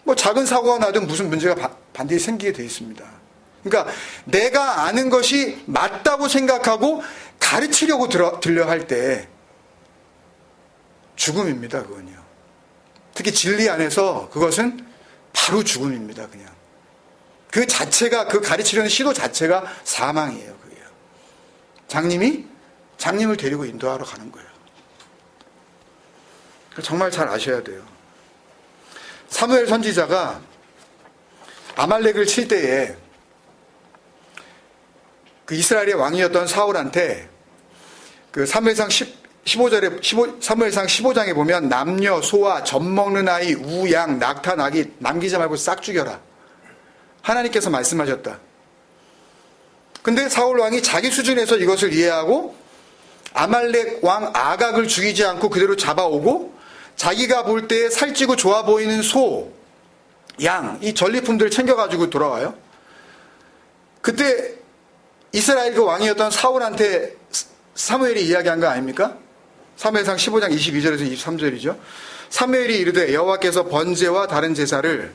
뭐 작은 사고가 나도 무슨 문제가 반드시 생기게 돼 있습니다. 그러니까 내가 아는 것이 맞다고 생각하고 가르치려고 들려 할 때 죽음입니다, 그건요. 특히 진리 안에서 그것은 바로 죽음입니다, 그냥. 그 자체가, 그 가르치려는 시도 자체가 사망이에요, 그게요. 장님을 데리고 인도하러 가는 거예요. 정말 잘 아셔야 돼요. 사무엘 선지자가 아말렉을 칠 때에 그 이스라엘의 왕이었던 사울한테 그 사무엘상 15장에 보면 남녀, 소아, 젖 먹는 아이, 우, 양, 낙타, 나귀 남기지 말고 싹 죽여라. 하나님께서 말씀하셨다. 근데 사울 왕이 자기 수준에서 이것을 이해하고 아말렉 왕 아각을 죽이지 않고 그대로 잡아오고 자기가 볼 때 살찌고 좋아 보이는 소, 양, 이 전리품들을 챙겨가지고 돌아와요. 그때 이스라엘 그 왕이었던 사울한테 사무엘이 이야기한 거 아닙니까? 사무엘상 15장 22절에서 23절이죠. 사무엘이 이르되 여호와께서 번제와 다른 제사를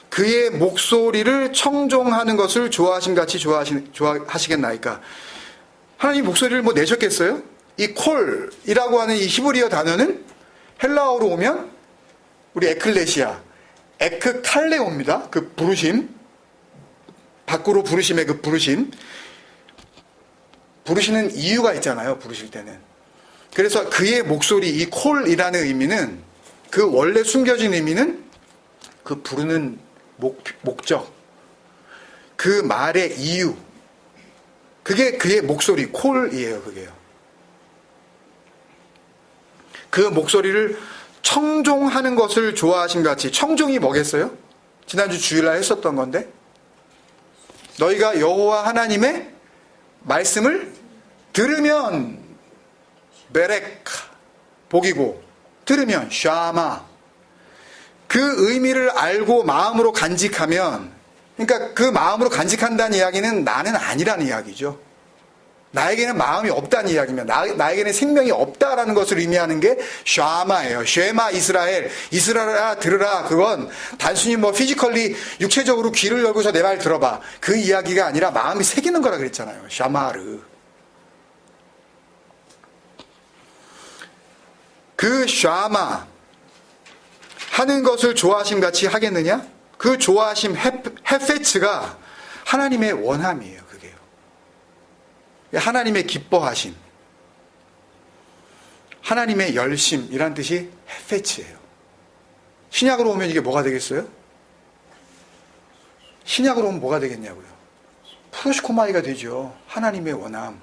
그의 목소리를 청종하는 것을 좋아하심같이 좋아하시겠나이까. 하나님 목소리를 뭐 내셨겠어요? 이 콜이라고 하는 이 히브리어 단어는 헬라어로 오면 우리 에클레시아, 에크칼레오입니다. 그 부르심, 밖으로 부르심의 그 부르심. 부르시는 이유가 있잖아요, 부르실 때는. 그래서 그의 목소리, 이 콜이라는 의미는, 그 원래 숨겨진 의미는 그 부르는 목적, 그 말의 이유, 그게 그의 목소리, 콜이에요, 그게요. 그 목소리를 청종하는 것을 좋아하신 같이. 청종이 뭐겠어요? 지난주 주일날 했었던 건데, 너희가 여호와 하나님의 말씀을 들으면 베렉, 복이고, 들으면 샤마, 그 의미를 알고 마음으로 간직하면, 그러니까 그 마음으로 간직한다는 이야기는 나는 아니라는 이야기죠. 나에게는 마음이 없다는 이야기입니다. 나에게는 생명이 없다라는 것을 의미하는 게 샤마예요. 쉐마 이스라엘, 이스라엘아 들으라. 그건 단순히 뭐 피지컬리 육체적으로 귀를 열고서 내 말 들어봐, 그 이야기가 아니라 마음이 새기는 거라 그랬잖아요. 샤마르. 그 샤마 하는 것을 좋아하심 같이 하겠느냐? 그 좋아하심 헤페츠가 하나님의 원함이에요. 그게요. 하나님의 기뻐하심, 하나님의 열심이란 뜻이 헤페츠예요. 신약으로 오면 이게 뭐가 되겠어요? 신약으로 오면 뭐가 되겠냐고요? 프로시코마이가 되죠. 하나님의 원함.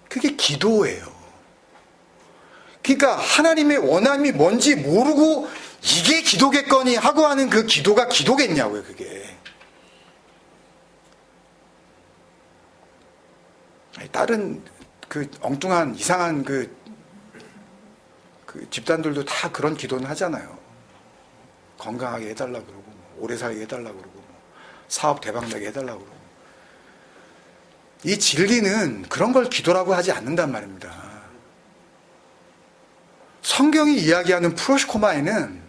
그게 기도예요. 그러니까 하나님의 원함이 뭔지 모르고 이게 기도겠거니 하고 하는 그 기도가 기도겠냐고요, 그게. 다른 그 엉뚱한 이상한 그 집단들도 다 그런 기도는 하잖아요. 건강하게 해달라고 그러고, 오래 살게 해달라고 그러고, 사업 대박나게 해달라고 그러고. 이 진리는 그런 걸 기도라고 하지 않는단 말입니다. 성경이 이야기하는 프로시코마에는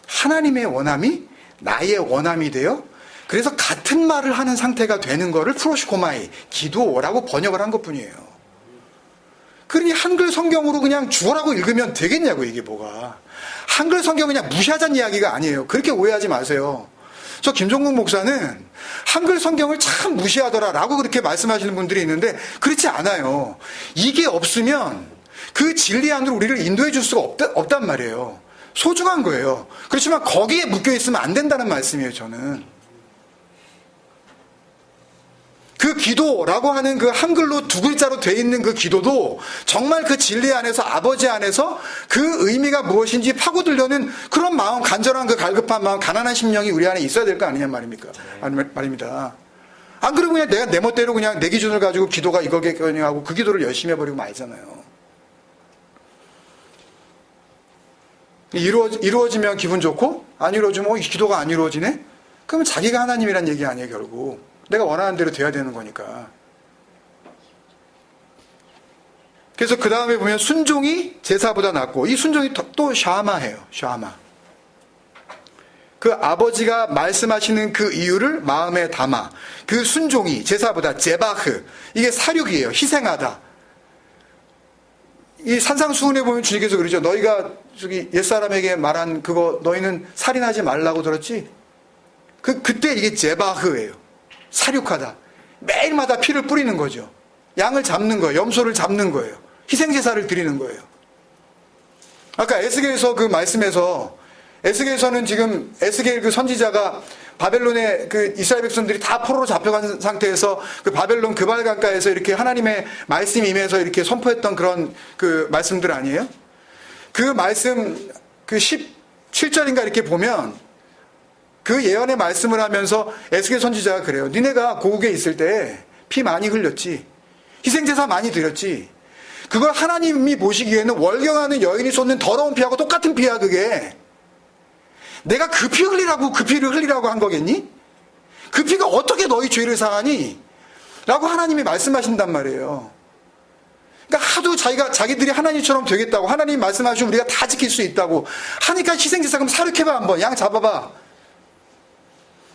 하나님의 원함이 나의 원함이 되어 그래서 같은 말을 하는 상태가 되는 거를 프로시코마이, 기도라고 번역을 한 것뿐이에요. 그러니 한글 성경으로 그냥 주어라고 읽으면 되겠냐고, 이게 뭐가. 한글 성경 그냥 무시하자는 이야기가 아니에요. 그렇게 오해하지 마세요. 저 김종국 목사는 한글 성경을 참 무시하더라라고 그렇게 말씀하시는 분들이 있는데 그렇지 않아요. 이게 없으면 그 진리 안으로 우리를 인도해 줄 수가 없단 말이에요. 소중한 거예요. 그렇지만 거기에 묶여 있으면 안 된다는 말씀이에요, 저는. 그 기도라고 하는 그 한글로 두 글자로 돼 있는 그 기도도 정말 그 진리 안에서, 아버지 안에서 그 의미가 무엇인지 파고들려는 그런 마음, 간절한 그 갈급한 마음, 가난한 심령이 우리 안에 있어야 될 거 아니냐 말입니까? 말입니다. 안 그러고 그냥 내가 내 멋대로 그냥 내 기준을 가지고 기도가 이거겠거니 하고 그 기도를 열심히 해버리고 말잖아요. 이루어지면 기분 좋고 안 이루어지면 이 기도가 안 이루어지네? 그러면 자기가 하나님이란 얘기 아니에요, 결국. 내가 원하는 대로 돼야 되는 거니까. 그래서 그 다음에 보면 순종이 제사보다 낫고, 이 순종이 또 샤마예요. 샤마. 그 아버지가 말씀하시는 그 이유를 마음에 담아. 그 순종이 제사보다 제바흐. 이게 사륙이에요. 희생하다. 이 산상수훈에 보면 주님께서 그러죠. 너희가 저기 옛사람에게 말한 그거 너희는 살인하지 말라고 들었지? 그때 이게 제바흐예요. 사륙하다. 매일마다 피를 뿌리는 거죠. 양을 잡는 거예요. 염소를 잡는 거예요. 희생제사를 드리는 거예요. 아까 에스겔서 그 말씀에서, 에스겔서는 지금 에스겔 그 선지자가 바벨론의 그 이스라엘 백성들이 다 포로로 잡혀간 상태에서 그 바벨론 그발강가에서 이렇게 하나님의 말씀이 임해서 이렇게 선포했던 그런 그 말씀들 아니에요? 그 말씀 그 17절인가 이렇게 보면 그 예언의 말씀을 하면서 에스겔 선지자가 그래요. 니네가 고국에 있을 때 피 많이 흘렸지. 희생제사 많이 드렸지. 그걸 하나님이 보시기에는 월경하는 여인이 쏟는 더러운 피하고 똑같은 피야, 그게. 내가 그 피 흘리라고, 그 피를 흘리라고 한 거겠니? 그 피가 어떻게 너희 죄를 사하니? 라고 하나님이 말씀하신단 말이에요. 그러니까 하도 자기들이 하나님처럼 되겠다고, 하나님이 말씀하시면 우리가 다 지킬 수 있다고 하니까 희생제사 그럼 사륙해봐, 한번. 양 잡아봐.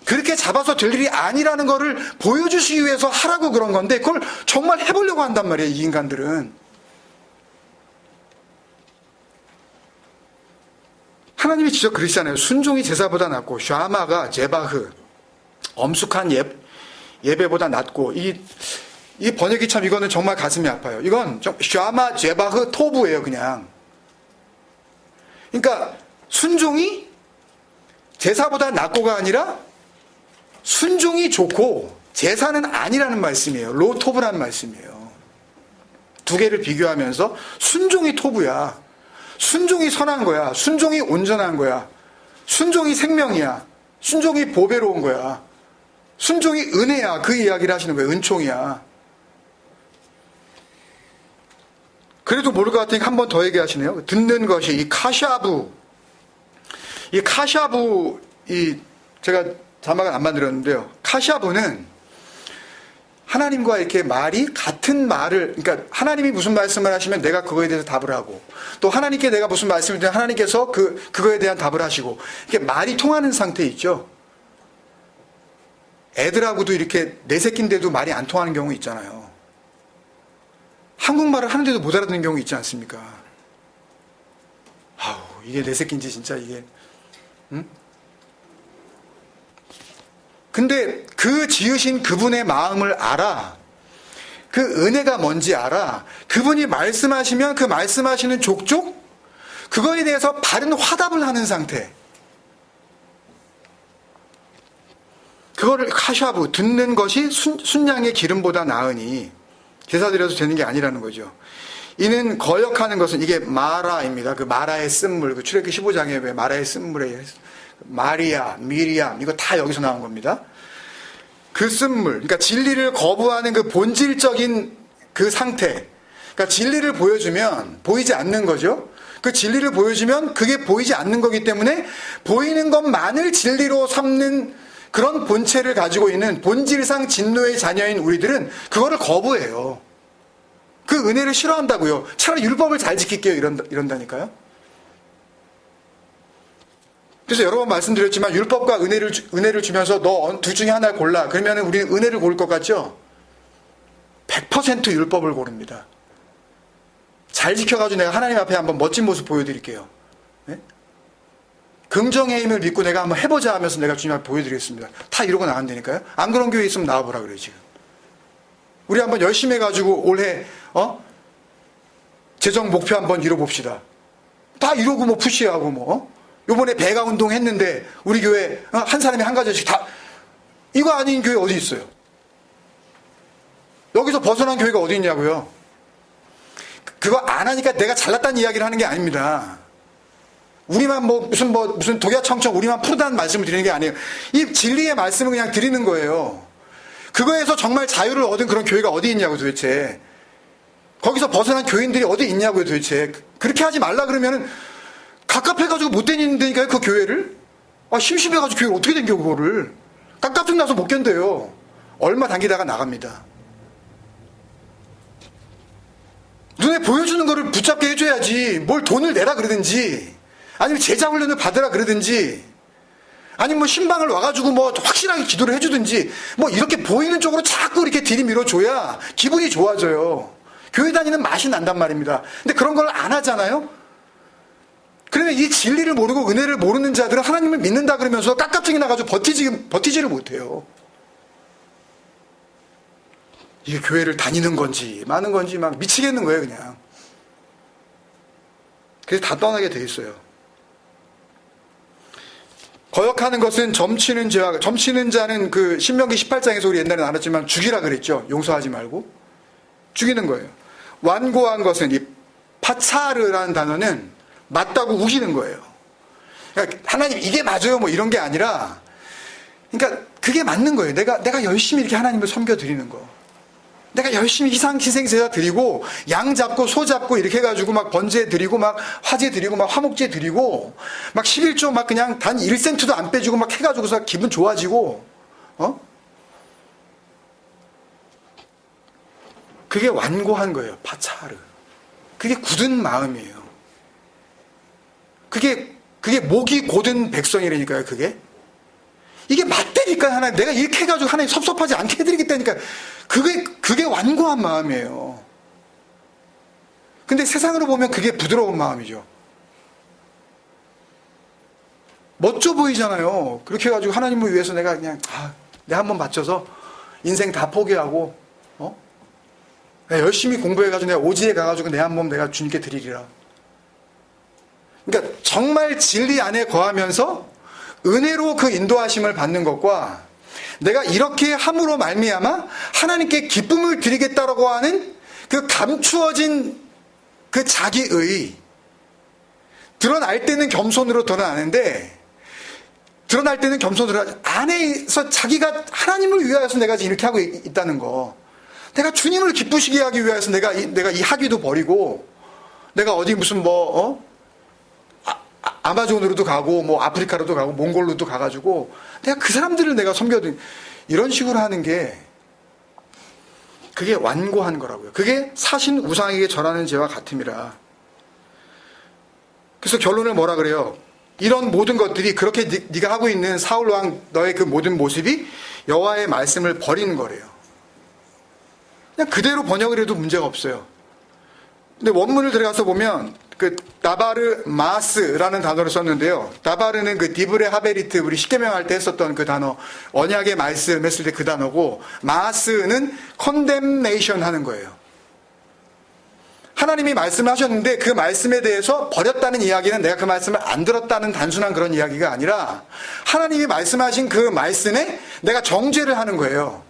그렇게 잡아서 될 일이 아니라는 거를 보여주시기 위해서 하라고 그런 건데 그걸 정말 해보려고 한단 말이에요, 이 인간들은. 하나님이 직접 그러시잖아요. 순종이 제사보다 낫고 샤마가 제바흐, 엄숙한 예배보다 낫고. 이 번역이 참, 이거는 정말 가슴이 아파요. 이건 샤마 제바흐 토부예요, 그냥. 그러니까 순종이 제사보다 낫고가 아니라 순종이 좋고 제사는 아니라는 말씀이에요. 로토브라는 말씀이에요. 두 개를 비교하면서 순종이 토부야. 순종이 선한 거야. 순종이 온전한 거야. 순종이 생명이야. 순종이 보배로운 거야. 순종이 은혜야. 그 이야기를 하시는 거예요. 은총이야. 그래도 모를 것 같으니까 한 번 더 얘기하시네요. 듣는 것이 이 카샤부. 이 카샤부, 제가 자막을 안 만들었는데요. 카샤부는 하나님과 이렇게 말이 같은 말을, 그러니까 하나님이 무슨 말씀을 하시면 내가 그거에 대해서 답을 하고, 또 하나님께 내가 무슨 말씀을 드리면 하나님께서 그거에 대한 답을 하시고, 이렇게 말이 통하는 상태 있죠. 애들하고도 이렇게 내 새끼인데도 말이 안 통하는 경우 있잖아요. 한국말을 하는데도 못 알아듣는 경우 있지 않습니까? 아우, 이게 내 새끼인지 진짜 이게, 응? 근데 그 지으신 그분의 마음을 알아. 그 은혜가 뭔지 알아. 그분이 말씀하시면 그 말씀하시는 족족 그거에 대해서 바른 화답을 하는 상태. 그거를 카샤부, 듣는 것이 순양의 기름보다 나으니 제사 드려도 되는 게 아니라는 거죠. 이는 거역하는 것은 이게 마라입니다. 그 마라의 쓴물, 그 출애굽기 15장에 왜 마라의 쓴물에 마리아, 미리암 이거 다 여기서 나온 겁니다. 그 쓴물, 그러니까 진리를 거부하는 그 본질적인 그 상태. 그러니까 진리를 보여주면 보이지 않는 거죠. 그 진리를 보여주면 그게 보이지 않는 거기 때문에 보이는 것만을 진리로 삼는 그런 본체를 가지고 있는 본질상 진노의 자녀인 우리들은 그거를 거부해요. 그 은혜를 싫어한다고요. 차라리 율법을 잘 지킬게요. 이런다니까요. 그래서 여러 번 말씀드렸지만 율법과 은혜를 주면서 너 둘 중에 하나를 골라. 그러면 우리는 은혜를 고를 것 같죠? 100% 율법을 고릅니다. 잘 지켜가지고 내가 하나님 앞에 한번 멋진 모습 보여드릴게요. 네? 긍정의 힘을 믿고 내가 한번 해보자 하면서 내가 주님 앞에 보여드리겠습니다. 다 이러고 나간다니까요. 안 그런 교회 있으면 나와보라 그래요 지금. 우리 한번 열심히 해가지고 올해 재정 목표 한번 이뤄봅시다. 다 이러고 뭐 푸시하고 뭐 요번에 배가 운동 했는데 우리 교회 한 사람이 한 가지씩 다 이거 아닌 교회 어디 있어요? 여기서 벗어난 교회가 어디 있냐고요? 그거 안 하니까 내가 잘났다는 이야기를 하는 게 아닙니다. 우리만 무슨 독야청청 우리만 푸르다는 말씀을 드리는 게 아니에요. 이 진리의 말씀을 그냥 드리는 거예요. 그거에서 정말 자유를 얻은 그런 교회가 어디 있냐고 도대체. 거기서 벗어난 교인들이 어디 있냐고요 도대체. 그렇게 하지 말라 그러면은 갑갑해가지고 못 다니는데니까요 그 교회를. 심심해가지고 교회를 어떻게 댕겨 그거를. 깝깝증 나서 못 견뎌요. 얼마 당기다가 나갑니다. 눈에 보여주는 거를 붙잡게 해줘야지. 뭘 돈을 내라 그러든지 아니면 제자 훈련을 받으라 그러든지 아니면 뭐 신방을 와가지고 뭐 확실하게 기도를 해주든지 뭐 이렇게 보이는 쪽으로 자꾸 이렇게 들이밀어줘야 기분이 좋아져요. 교회 다니는 맛이 난단 말입니다. 근데 그런 걸 안 하잖아요. 그러면 이 진리를 모르고 은혜를 모르는 자들은 하나님을 믿는다 그러면서 깝깝증이 나가지고 버티지를 못해요. 이게 교회를 다니는 건지 마는 건지 막 미치겠는 거예요 그냥. 그래서 다 떠나게 돼 있어요. 거역하는 것은 점치는 죄와, 점치는 자는 그 신명기 18장에서 우리 옛날에 나눴지만 죽이라 그랬죠. 용서하지 말고 죽이는 거예요. 완고한 것은 이 파차르라는 단어는 맞다고 우기는 거예요. 그러니까 하나님 이게 맞아요 뭐 이런 게 아니라 그러니까 그게 맞는 거예요. 내가 열심히 이렇게 하나님을 섬겨 드리는 거. 내가 열심히 희생제사 드리고 양 잡고 소 잡고 이렇게 해가지고 막 번제 드리고 막 화제 드리고 막 화목제 드리고 막 11조 막 그냥 단 1센트도 안 빼주고 막 해가지고서 기분 좋아지고 그게 완고한 거예요. 파차르. 그게 굳은 마음이에요. 그게 목이 고든 백성이라니까요. 이게 맞다니까요. 하나님 내가 이렇게 해가지고 하나님 섭섭하지 않게 해드리겠다니까. 그게 완고한 마음이에요. 근데 세상으로 보면 그게 부드러운 마음이죠. 멋져 보이잖아요. 그렇게 해가지고 하나님을 위해서 내가 그냥 내 한번 바쳐서 인생 다 포기하고 내가 열심히 공부해가지고 내가 오지에 가가지고 내 한 몸 내가 주님께 드리리라. 그러니까 정말 진리 안에 거하면서 은혜로 그 인도하심을 받는 것과 내가 이렇게 함으로 말미암아 하나님께 기쁨을 드리겠다라고 하는 그 감추어진 그 자기의 드러날 때는 겸손으로 드러나는데 드러날 때는 겸손으로 안에서 자기가 하나님을 위하여서 내가 이렇게 하고 있다는 거. 내가 주님을 기쁘시게 하기 위해서 내가 이 학위도 버리고 내가 어디 무슨 아마존으로도 가고 뭐 아프리카로도 가고 몽골로도 가가지고 내가 그 사람들을 내가 섬겨드린 이런 식으로 하는 게 그게 완고한 거라고요. 그게 사신 우상에게 절하는 죄와 같음이라. 그래서 결론을 뭐라 그래요? 이런 모든 것들이 그렇게 네가 하고 있는 사울 왕 너의 그 모든 모습이 여호와의 말씀을 버리는 거래요. 그냥 그대로 번역을 해도 문제가 없어요. 근데 원문을 들어가서 보면 그 나바르 마스라는 단어를 썼는데요. 나바르는 그 디브레 하베리트 우리 십계명 때 했었던 그 단어 언약의 말씀 했을 때 그 단어고 마스는 컨뎀네이션 하는 거예요. 하나님이 말씀하셨는데 그 말씀에 대해서 버렸다는 이야기는 내가 그 말씀을 안 들었다는 단순한 그런 이야기가 아니라 하나님이 말씀하신 그 말씀에 내가 정죄를 하는 거예요.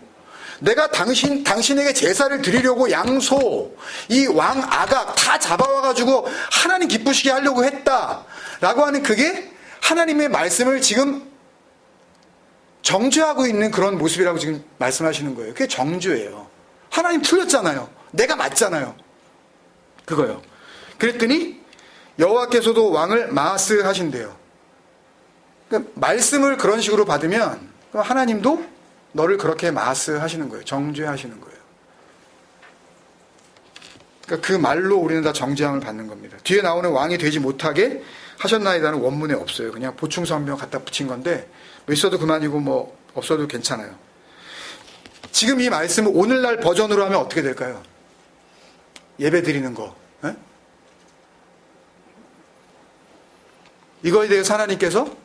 내가 당신에게 제사를 드리려고 양소, 이 왕 아각 다 잡아와가지고 하나님 기쁘시게 하려고 했다라고 하는 그게 하나님의 말씀을 지금 정죄하고 있는 그런 모습이라고 지금 말씀하시는 거예요. 그게 정죄예요. 하나님 틀렸잖아요. 내가 맞잖아요. 그거요. 그랬더니 여호와께서도 왕을 마하스 하신대요. 그러니까 말씀을 그런 식으로 받으면 하나님도 너를 그렇게 마하스 하시는 거예요. 정죄하시는 거예요. 그러니까 그 말로 우리는 다 정죄함을 받는 겁니다. 뒤에 나오는 왕이 되지 못하게 하셨나이다는 원문에 없어요. 그냥 보충성명 갖다 붙인 건데 뭐 있어도 그만이고 뭐 없어도 괜찮아요. 지금 이 말씀을 오늘날 버전으로 하면 어떻게 될까요? 예배 드리는 거. 에? 이거에 대해서 하나님께서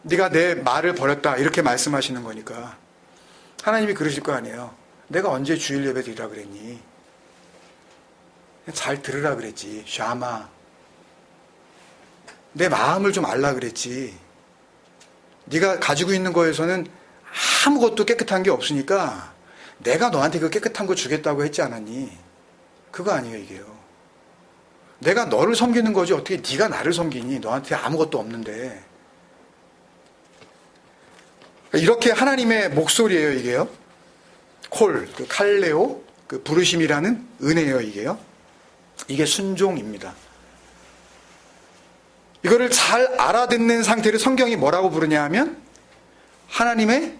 네가 내 말을 버렸다 이렇게 말씀하시는 거니까 하나님이 그러실 거 아니에요. 내가 언제 주일 예배 드리라 그랬니? 잘 들으라 그랬지. 샤마. 내 마음을 좀 알라 그랬지. 네가 가지고 있는 거에서는 아무것도 깨끗한 게 없으니까 내가 너한테 그 깨끗한 거 주겠다고 했지 않았니? 그거 아니에요, 이게요. 내가 너를 섬기는 거지 어떻게 네가 나를 섬기니? 너한테 아무것도 없는데. 이렇게 하나님의 목소리예요, 이게요. 콜, 그 칼레오, 그 부르심이라는 은혜예요, 이게요. 이게 순종입니다. 이거를 잘 알아듣는 상태를 성경이 뭐라고 부르냐 하면 하나님의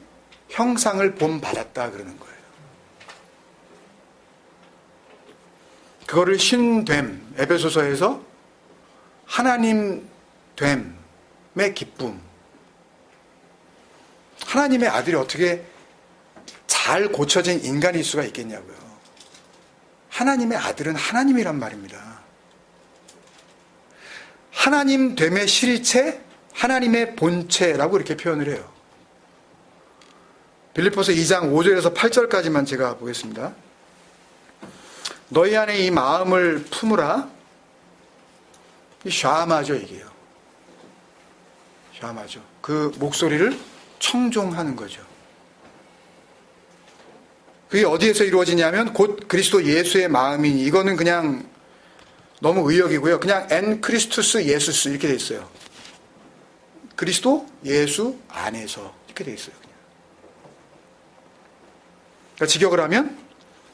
형상을 본받았다 그러는 거예요. 그거를 신됨, 에베소서에서 하나님 됨의 기쁨. 하나님의 아들이 어떻게 잘 고쳐진 인간일 수가 있겠냐고요. 하나님의 아들은 하나님이란 말입니다. 하나님 됨의 실체, 하나님의 본체라고 이렇게 표현을 해요. 빌립보서 2장 5절에서 8절까지만 제가 보겠습니다. 너희 안에 이 마음을 품으라. 이 샤마죠, 이게요. 샤마죠. 그 목소리를 청종하는 거죠. 그게 어디에서 이루어지냐면 곧 그리스도 예수의 마음이니, 이거는 그냥 너무 의역이고요. 그냥 엔 크리스투스 예수스 이렇게 돼 있어요. 그리스도 예수 안에서 이렇게 돼 있어요. 그냥. 그러니까 직역을 하면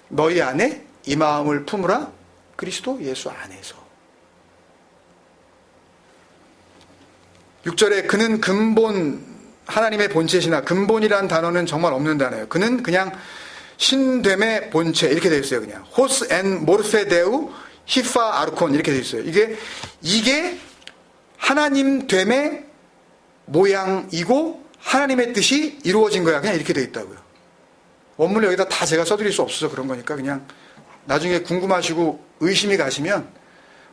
너희 안에 이 마음을 품으라. 그리스도 예수 안에서. 6절에 그는 근본, 하나님의 본체시나, 근본이라는 단어는 정말 없는 단어예요. 그는 그냥 신됨의 본체 이렇게 되어 있어요. 그냥 호스 앤 모르페 데우 히파 아르콘 이렇게 되어 있어요. 이게 하나님 됨의 모양이고 하나님의 뜻이 이루어진 거야. 그냥 이렇게 되어 있다고요. 원문을 여기다 다 제가 써드릴 수 없어서 그런 거니까 그냥 나중에 궁금하시고 의심이 가시면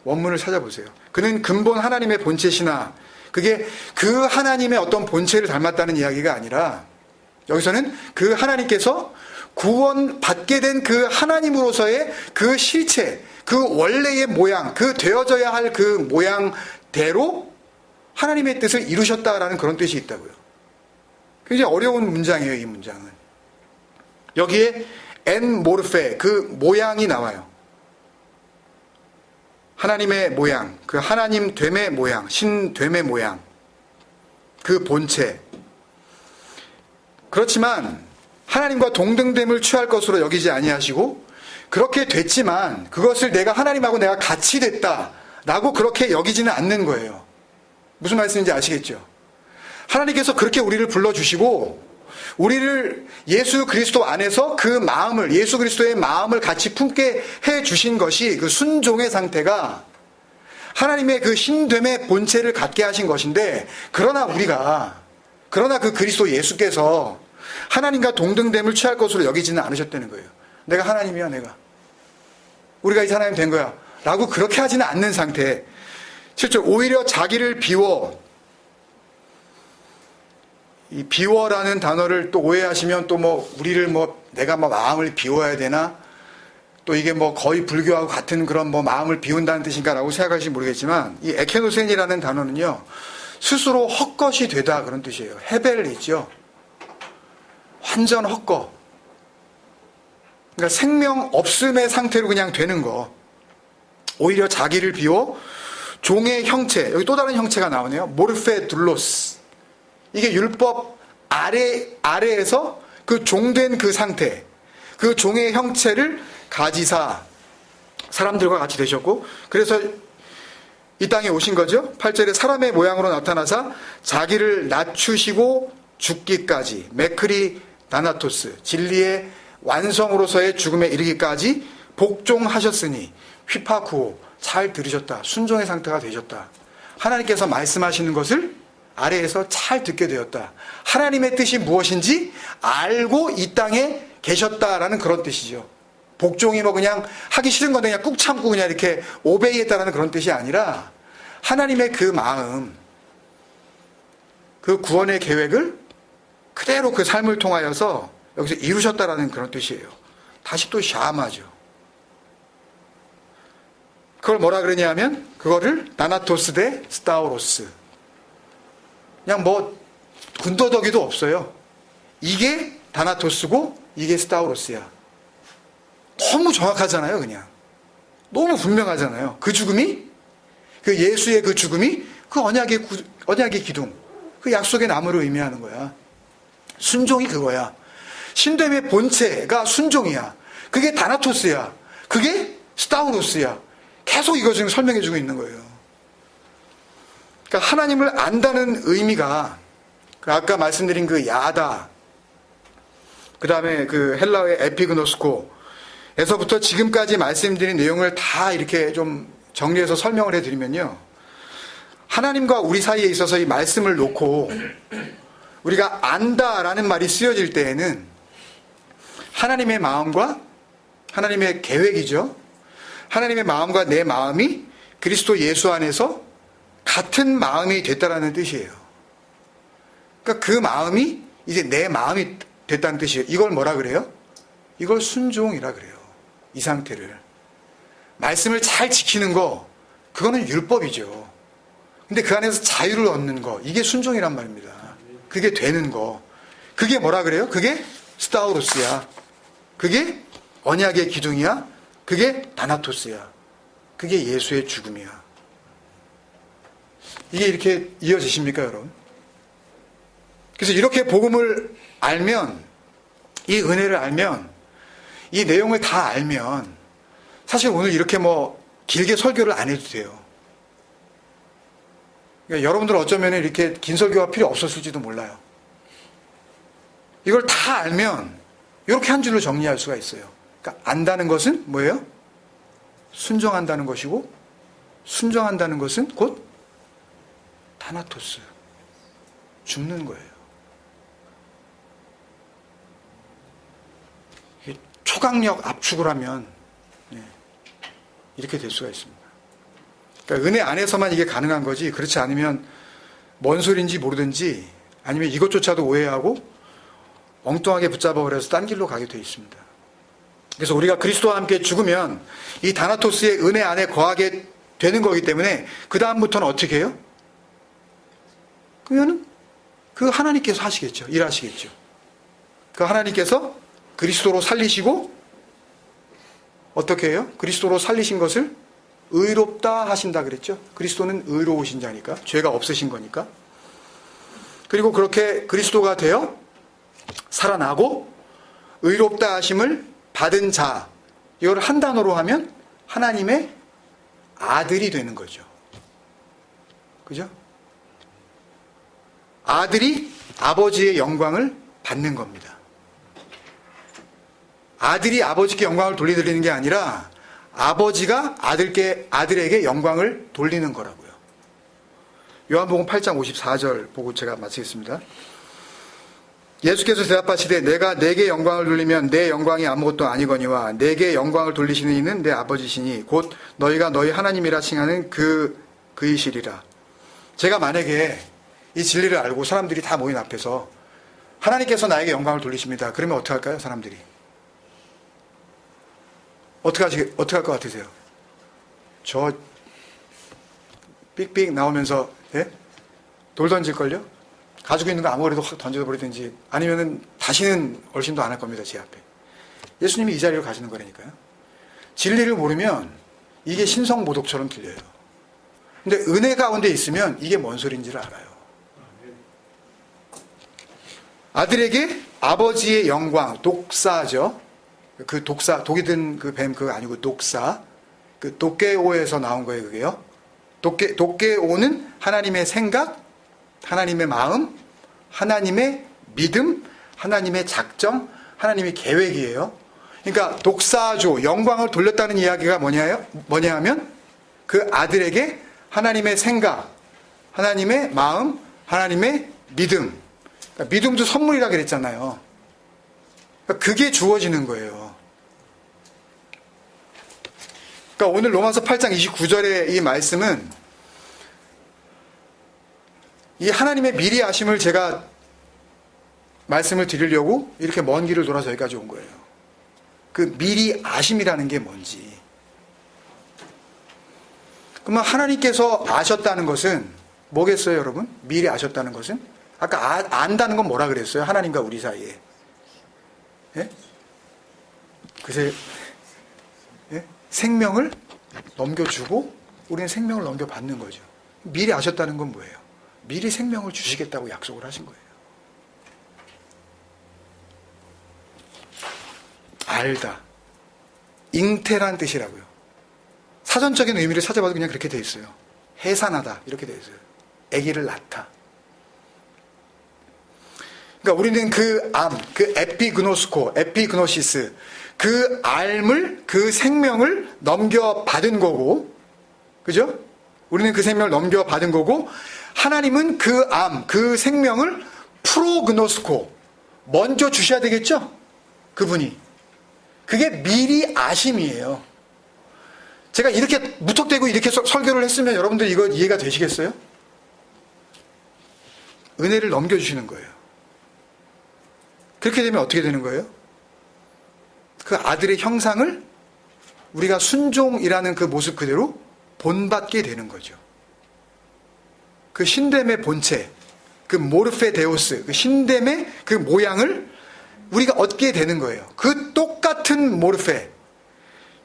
원문을 찾아보세요. 그는 근본 하나님의 본체시나, 그게 그 하나님의 어떤 본체를 닮았다는 이야기가 아니라 여기서는 그 하나님께서 구원받게 된 그 하나님으로서의 그 실체, 그 원래의 모양, 그 되어져야 할 그 모양대로 하나님의 뜻을 이루셨다라는 그런 뜻이 있다고요. 굉장히 어려운 문장이에요, 이 문장은. 여기에 엔 모르페, 그 모양이 나와요. 하나님의 모양, 그 하나님 됨의 모양, 신됨의 모양, 그 본체. 그렇지만 하나님과 동등됨을 취할 것으로 여기지 아니하시고, 그렇게 됐지만 그것을 내가 하나님하고 내가 같이 됐다라고 그렇게 여기지는 않는 거예요. 무슨 말씀인지 아시겠죠? 하나님께서 그렇게 우리를 불러주시고 우리를 예수 그리스도 안에서 그 마음을, 예수 그리스도의 마음을 같이 품게 해주신 것이 그 순종의 상태가 하나님의 그 신됨의 본체를 갖게 하신 것인데, 그러나 그 그리스도 예수께서 하나님과 동등됨을 취할 것으로 여기지는 않으셨다는 거예요. 내가 하나님이야, 우리가 이제 하나님 된 거야 라고 그렇게 하지는 않는 상태. 7절, 오히려 자기를 비워. 이 비워라는 단어를 또 오해하시면 또 우리를 내가 마음을 비워야 되나? 또 이게 거의 불교하고 같은 그런 마음을 비운다는 뜻인가라고 생각하실지 모르겠지만, 이 에케노센이라는 단어는요, 스스로 헛것이 되다 그런 뜻이에요. 헤벨 있죠? 완전 헛거. 그러니까 생명 없음의 상태로 그냥 되는 거. 오히려 자기를 비워 종의 형체, 여기 또 다른 형체가 나오네요. 모르페 둘로스. 이게 율법 아래에서 그 종된 그 상태, 그 종의 형체를 가지사 사람들과 같이 되셨고, 그래서 이 땅에 오신 거죠. 8절에 사람의 모양으로 나타나사 자기를 낮추시고 죽기까지, 메크리 다나토스, 진리의 완성으로서의 죽음에 이르기까지 복종하셨으니, 휘파쿠오, 잘 들으셨다. 순종의 상태가 되셨다. 하나님께서 말씀하시는 것을 아래에서 잘 듣게 되었다. 하나님의 뜻이 무엇인지 알고 이 땅에 계셨다라는 그런 뜻이죠. 복종이 뭐 그냥 하기 싫은 건데 그냥 꾹 참고 그냥 이렇게 오베이했다라는 그런 뜻이 아니라 하나님의 그 마음, 그 구원의 계획을 그대로 그 삶을 통하여서 여기서 이루셨다라는 그런 뜻이에요. 다시 또 샤마죠. 그걸 뭐라 그러냐면 그거를 나나토스 대 스타우로스. 그냥 뭐 군더더기도 없어요. 이게 다나토스고 이게 스타우로스야. 너무 정확하잖아요. 그냥 너무 분명하잖아요. 그 죽음이, 그 예수의 그 죽음이 그 언약의 기둥, 그 약속의 나무를 의미하는 거야. 순종이 그거야. 신됨의 본체가 순종이야. 그게 다나토스야. 그게 스타우로스야. 계속 이거 지금 설명해주고 있는 거예요. 그러니까 하나님을 안다는 의미가 아까 말씀드린 그 야다, 그 다음에 그 헬라어의 에피그노스코에서부터 지금까지 말씀드린 내용을 다 이렇게 좀 정리해서 설명을 해드리면요, 하나님과 우리 사이에 있어서 이 말씀을 놓고 우리가 안다라는 말이 쓰여질 때에는 하나님의 마음과 하나님의 계획이죠. 하나님의 마음과 내 마음이 그리스도 예수 안에서 같은 마음이 됐다라는 뜻이에요. 그러니까 그 마음이 이제 내 마음이 됐다는 뜻이에요. 이걸 뭐라 그래요? 이걸 순종이라 그래요. 이 상태를. 말씀을 잘 지키는 거, 그거는 율법이죠. 근데 그 안에서 자유를 얻는 거, 이게 순종이란 말입니다. 그게 되는 거. 그게 뭐라 그래요? 그게 스타우로스야. 그게 언약의 기둥이야. 그게 다나토스야. 그게 예수의 죽음이야. 이게 이렇게 이어지십니까, 여러분? 그래서 이렇게 복음을 알면, 이 은혜를 알면, 이 내용을 다 알면, 사실 오늘 이렇게 뭐 길게 설교를 안 해도 돼요. 그러니까 여러분들 어쩌면 이렇게 긴 설교가 필요 없었을지도 몰라요. 이걸 다 알면 이렇게 한 줄로 정리할 수가 있어요. 그러니까 안다는 것은 뭐예요? 순종한다는 것이고, 순종한다는 것은 곧 타나토스, 죽는 거예요. 초강력 압축을 하면 이렇게 될 수가 있습니다. 그러니까 은혜 안에서만 이게 가능한 거지, 그렇지 않으면 뭔 소리인지 모르든지 아니면 이것조차도 오해하고 엉뚱하게 붙잡아버려서 딴 길로 가게 되어 있습니다. 그래서 우리가 그리스도와 함께 죽으면 이 다나토스의 은혜 안에 거하게 되는 거기 때문에 그 다음부터는 어떻게 해요? 그러면은 그 하나님께서 하시겠죠. 일하시겠죠. 그 하나님께서 그리스도로 살리시고 어떻게 해요? 그리스도로 살리신 것을 의롭다 하신다 그랬죠. 그리스도는 의로우신 자니까, 죄가 없으신 거니까. 그리고 그렇게 그리스도가 되어 살아나고 의롭다 하심을 받은 자, 이걸 한 단어로 하면 하나님의 아들이 되는 거죠. 그죠? 아들이 아버지의 영광을 받는 겁니다. 아들이 아버지께 영광을 돌려드리는 게 아니라 아버지가 아들에게 영광을 돌리는 거라고요. 요한복음 8장 54절 보고 제가 마치겠습니다. 예수께서 대답하시되 내가 내게 영광을 돌리면 내 영광이 아무것도 아니거니와 내게 영광을 돌리시는 이는 내 아버지시니 곧 너희가 너희 하나님이라 칭하는 그이시리라. 제가 만약에 이 진리를 알고 사람들이 다 모인 앞에서 하나님께서 나에게 영광을 돌리십니다. 그러면 어떻게 할까요? 사람들이 어떻게 할 것 같으세요? 저 삑삑 나오면서 돌 던질걸요? 가지고 있는 거 아무래도 확 던져버리든지 아니면은 다시는 얼씬도 안 할 겁니다. 제 앞에. 예수님이 이 자리를 가시는 거라니까요. 진리를 모르면 이게 신성모독처럼 들려요. 근데 은혜 가운데 있으면 이게 뭔 소리인지를 알아요. 아들에게 아버지의 영광, 독사죠. 그 독사, 독이 든 그 뱀 그거 아니고 독사. 그 도깨오에서 나온 거예요, 그게요. 도깨오는 하나님의 생각, 하나님의 마음, 하나님의 믿음, 하나님의 작정, 하나님의 계획이에요. 그러니까 독사조, 영광을 돌렸다는 이야기가 뭐냐 하면 그 아들에게 하나님의 생각, 하나님의 마음, 하나님의 믿음. 그러니까 믿음도 선물이라 그랬잖아요. 그러니까 그게 주어지는 거예요. 그러니까 오늘 로마서 8장 29절의 이 말씀은 이 하나님의 미리 아심을 제가 말씀을 드리려고 이렇게 먼 길을 돌아서 여기까지 온 거예요. 그 미리 아심이라는 게 뭔지. 그러면 하나님께서 아셨다는 것은 뭐겠어요, 여러분? 미리 아셨다는 것은? 아까 안다는 건 뭐라 그랬어요? 하나님과 우리 사이에. 예? 글쎄, 예? 생명을 넘겨주고 우리는 생명을 넘겨받는 거죠. 미리 아셨다는 건 뭐예요? 미리 생명을 주시겠다고 약속을 하신 거예요. 알다. 잉태란 뜻이라고요. 사전적인 의미를 찾아봐도 그냥 그렇게 돼 있어요. 해산하다 이렇게 돼 있어요. 아기를 낳다. 그러니까 우리는 그 암, 그 에피그노스코, 에피그노시스, 그 알을, 그 생명을 넘겨받은 거고, 그죠? 우리는 그 생명을 넘겨받은 거고, 하나님은 그 암, 그 생명을 프로그노스코, 먼저 주셔야 되겠죠? 그분이. 그게 미리 아심이에요. 제가 이렇게 무턱대고 이렇게 설교를 했으면 여러분들 이거 이해가 되시겠어요? 은혜를 넘겨주시는 거예요. 그렇게 되면 어떻게 되는 거예요? 그 아들의 형상을 우리가 순종이라는 그 모습 그대로 본받게 되는 거죠. 그 신됨의 본체, 그 모르페 데오스, 그 신됨의 그 모양을 우리가 얻게 되는 거예요. 그 똑같은 모르페,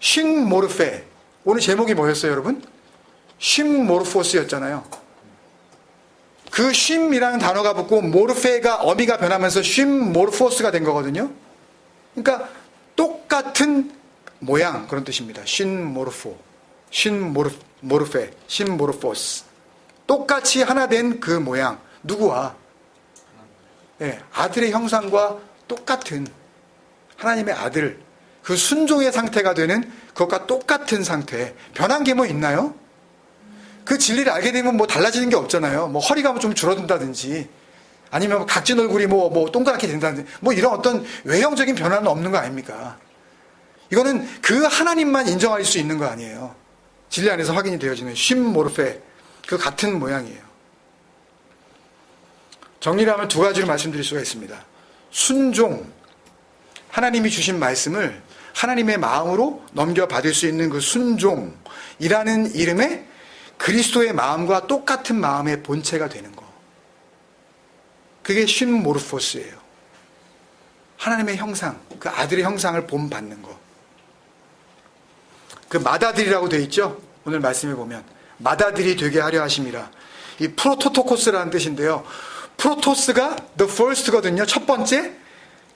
신 모르페. 오늘 제목이 뭐였어요, 여러분? 신 모르포스였잖아요. 그 쉼이라는 단어가 붙고 모르페가 어미가 변하면서 쉼 모르포스가 된 거거든요. 그러니까 똑같은 모양 그런 뜻입니다. 신 모르포, 신 모르페, 신 모르포스. 똑같이 하나 된 그 모양. 누구와? 네, 아들의 형상과 똑같은 하나님의 아들. 그 순종의 상태가 되는 그것과 똑같은 상태. 변한 게 뭐 있나요? 그 진리를 알게 되면 뭐 달라지는 게 없잖아요. 뭐 허리가 좀 줄어든다든지 아니면 각진 얼굴이 뭐 동그랗게 된다든지 뭐 이런 어떤 외형적인 변화는 없는 거 아닙니까? 이거는 그 하나님만 인정할 수 있는 거 아니에요. 진리 안에서 확인이 되어지는 쉼모르페 그 같은 모양이에요. 정리를 하면 두 가지로 말씀드릴 수가 있습니다. 순종, 하나님이 주신 말씀을 하나님의 마음으로 넘겨받을 수 있는 그 순종이라는 이름에 그리스도의 마음과 똑같은 마음의 본체가 되는 거. 그게 쉼모르포스예요. 하나님의 형상, 그 아들의 형상을 본받는 거. 그 맏아들이라고 되어 있죠? 오늘 말씀해 보면 맏아들이 되게 하려 하심이라. 이 프로토토코스라는 뜻인데요. 프로토스가 the first거든요. 첫 번째.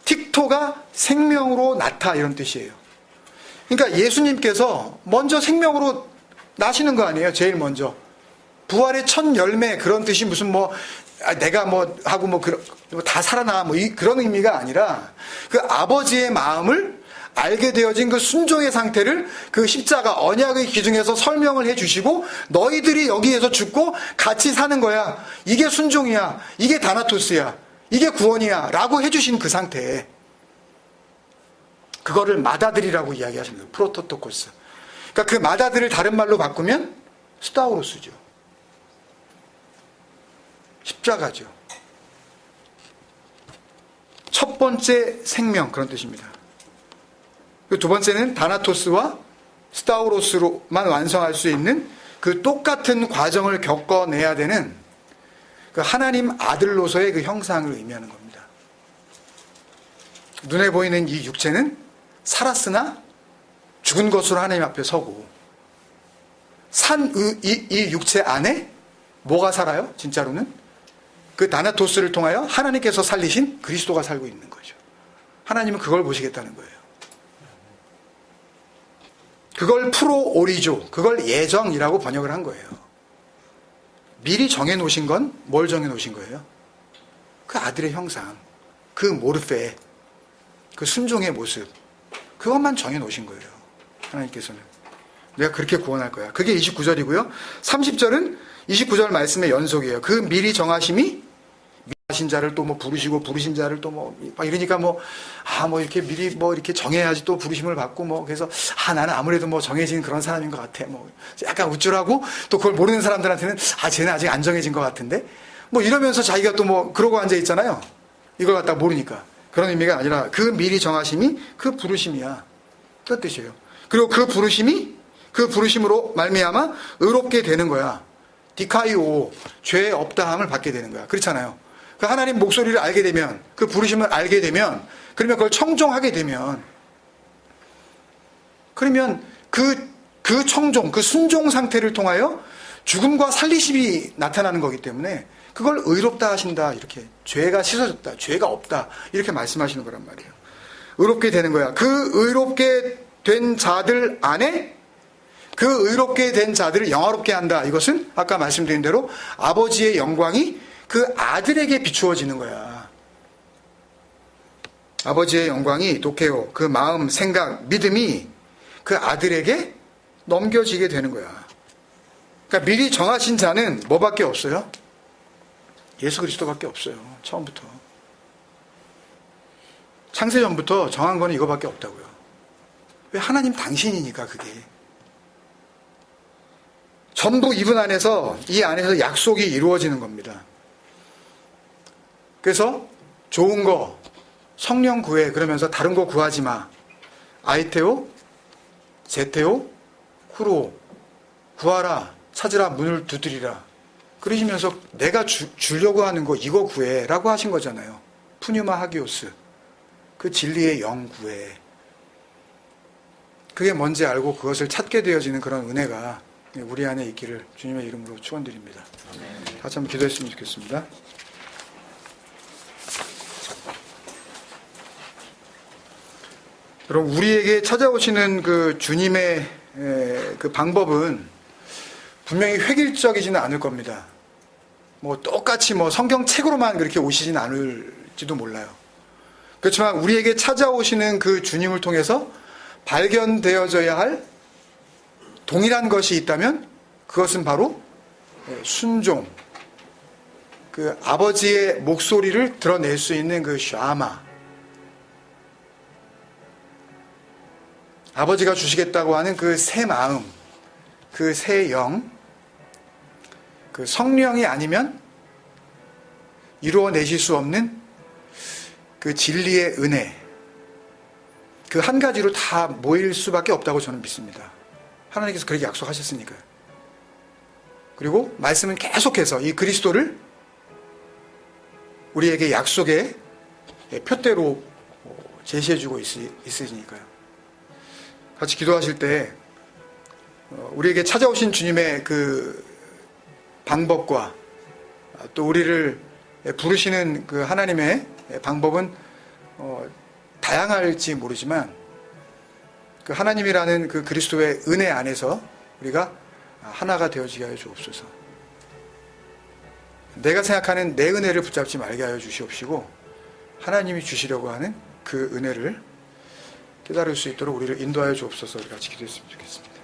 틱토가 생명으로 낳다 이런 뜻이에요. 그러니까 예수님께서 먼저 생명으로 나시는 거 아니에요? 제일 먼저. 부활의 첫 열매 그런 뜻이 무슨 내가 하고 다 살아나 그런 의미가 아니라 그 아버지의 마음을 알게 되어진 그 순종의 상태를 그 십자가 언약의 기준에서 설명을 해주시고 너희들이 여기에서 죽고 같이 사는 거야. 이게 순종이야. 이게 다나토스야. 이게 구원이야. 라고 해주신 그 상태. 그거를 맏아들이라고 이야기하십니다. 프로토토코스. 그러니까 그 맏아들을 다른 말로 바꾸면 스타우로스죠. 십자가죠. 첫 번째 생명 그런 뜻입니다. 두 번째는 다나토스와 스타우로스로만 완성할 수 있는 그 똑같은 과정을 겪어내야 되는 그 하나님 아들로서의 그 형상을 의미하는 겁니다. 눈에 보이는 이 육체는 살았으나 죽은 것으로 하나님 앞에 서고, 이 육체 안에 뭐가 살아요? 진짜로는 그 다나토스를 통하여 하나님께서 살리신 그리스도가 살고 있는 거죠. 하나님은 그걸 보시겠다는 거예요. 그걸 프로오리조, 그걸 예정이라고 번역을 한 거예요. 미리 정해놓으신 건 뭘 정해놓으신 거예요? 그 아들의 형상, 그 모르페, 그 순종의 모습, 그것만 정해놓으신 거예요. 하나님께서는. 내가 그렇게 구원할 거야. 그게 29절이고요. 30절은 29절 말씀의 연속이에요. 그 미리 정하심이 미하신 자를 또 뭐 부르시고 부르신 자를 또 뭐 이러니까 뭐 이렇게 미리 뭐 이렇게 정해야지 또 부르심을 받고 뭐 그래서 나는 아무래도 뭐 정해진 그런 사람인 것 같아. 뭐 약간 우쭐하고 또 그걸 모르는 사람들한테는 쟤는 아직 안 정해진 것 같은데 뭐 이러면서 자기가 또 뭐 그러고 앉아 있잖아요. 이걸 갖다 모르니까. 그런 의미가 아니라 그 미리 정하심이 그 부르심이야. 그 뜻이에요. 그리고 그 부르심으로 말미암아 의롭게 되는 거야. 디카이오, 죄 없다함을 받게 되는 거야. 그렇잖아요. 그 하나님 목소리를 알게 되면, 그 부르심을 알게 되면, 그러면 그걸 청종하게 되면, 그러면 그 청종, 그 순종 상태를 통하여 죽음과 살리심이 나타나는 거기 때문에 그걸 의롭다 하신다. 이렇게 죄가 씻어졌다. 죄가 없다. 이렇게 말씀하시는 거란 말이에요. 의롭게 되는 거야. 그 의롭게 된 자들 안에 그 의롭게 된 자들을 영화롭게 한다. 이것은 아까 말씀드린 대로 아버지의 영광이 그 아들에게 비추어지는 거야. 아버지의 영광이 도케오, 그 마음, 생각, 믿음이 그 아들에게 넘겨지게 되는 거야. 그러니까 미리 정하신 자는 뭐밖에 없어요? 예수 그리스도밖에 없어요. 처음부터. 창세전부터 정한 거는 이거밖에 없다고요. 왜? 하나님 당신이니까 그게. 전부 이분 안에서, 이 안에서 약속이 이루어지는 겁니다. 그래서 좋은 거, 성령 구해 그러면서 다른 거 구하지 마. 아이테오, 제테오, 후로 구하라, 찾으라, 문을 두드리라. 그러시면서 내가 주려고 하는 거 이거 구해 라고 하신 거잖아요. 푸뉴마 하기오스, 그 진리의 영 구해. 그게 뭔지 알고 그것을 찾게 되어지는 그런 은혜가 우리 안에 있기를 주님의 이름으로 축원드립니다. 같이 한번 기도했으면 좋겠습니다. 여러분, 우리에게 찾아오시는 그 주님의 그 방법은 분명히 획일적이지는 않을 겁니다. 뭐 똑같이 뭐 성경책으로만 그렇게 오시진 않을지도 몰라요. 그렇지만 우리에게 찾아오시는 그 주님을 통해서 발견되어져야 할 동일한 것이 있다면 그것은 바로 순종, 그 아버지의 목소리를 드러낼 수 있는 그 샤마, 아버지가 주시겠다고 하는 그 새 마음, 그 새 영, 그 성령이 아니면 이루어내실 수 없는 그 진리의 은혜, 그 한 가지로 다 모일 수밖에 없다고 저는 믿습니다. 하나님께서 그렇게 약속하셨으니까요. 그리고 말씀은 계속해서 이 그리스도를 우리에게 약속의 표대로 제시해주고 있으니까요. 같이 기도하실 때 우리에게 찾아오신 주님의 그 방법과 또 우리를 부르시는 그 하나님의 방법은 다양할지 모르지만 그 하나님이라는 그 그리스도의 은혜 안에서 우리가 하나가 되어지게 하여 주옵소서. 내가 생각하는 내 은혜를 붙잡지 말게 하여 주시옵시고 하나님이 주시려고 하는 그 은혜를 깨달을 수 있도록 우리를 인도하여 주옵소서. 우리 같이 기도했으면 좋겠습니다.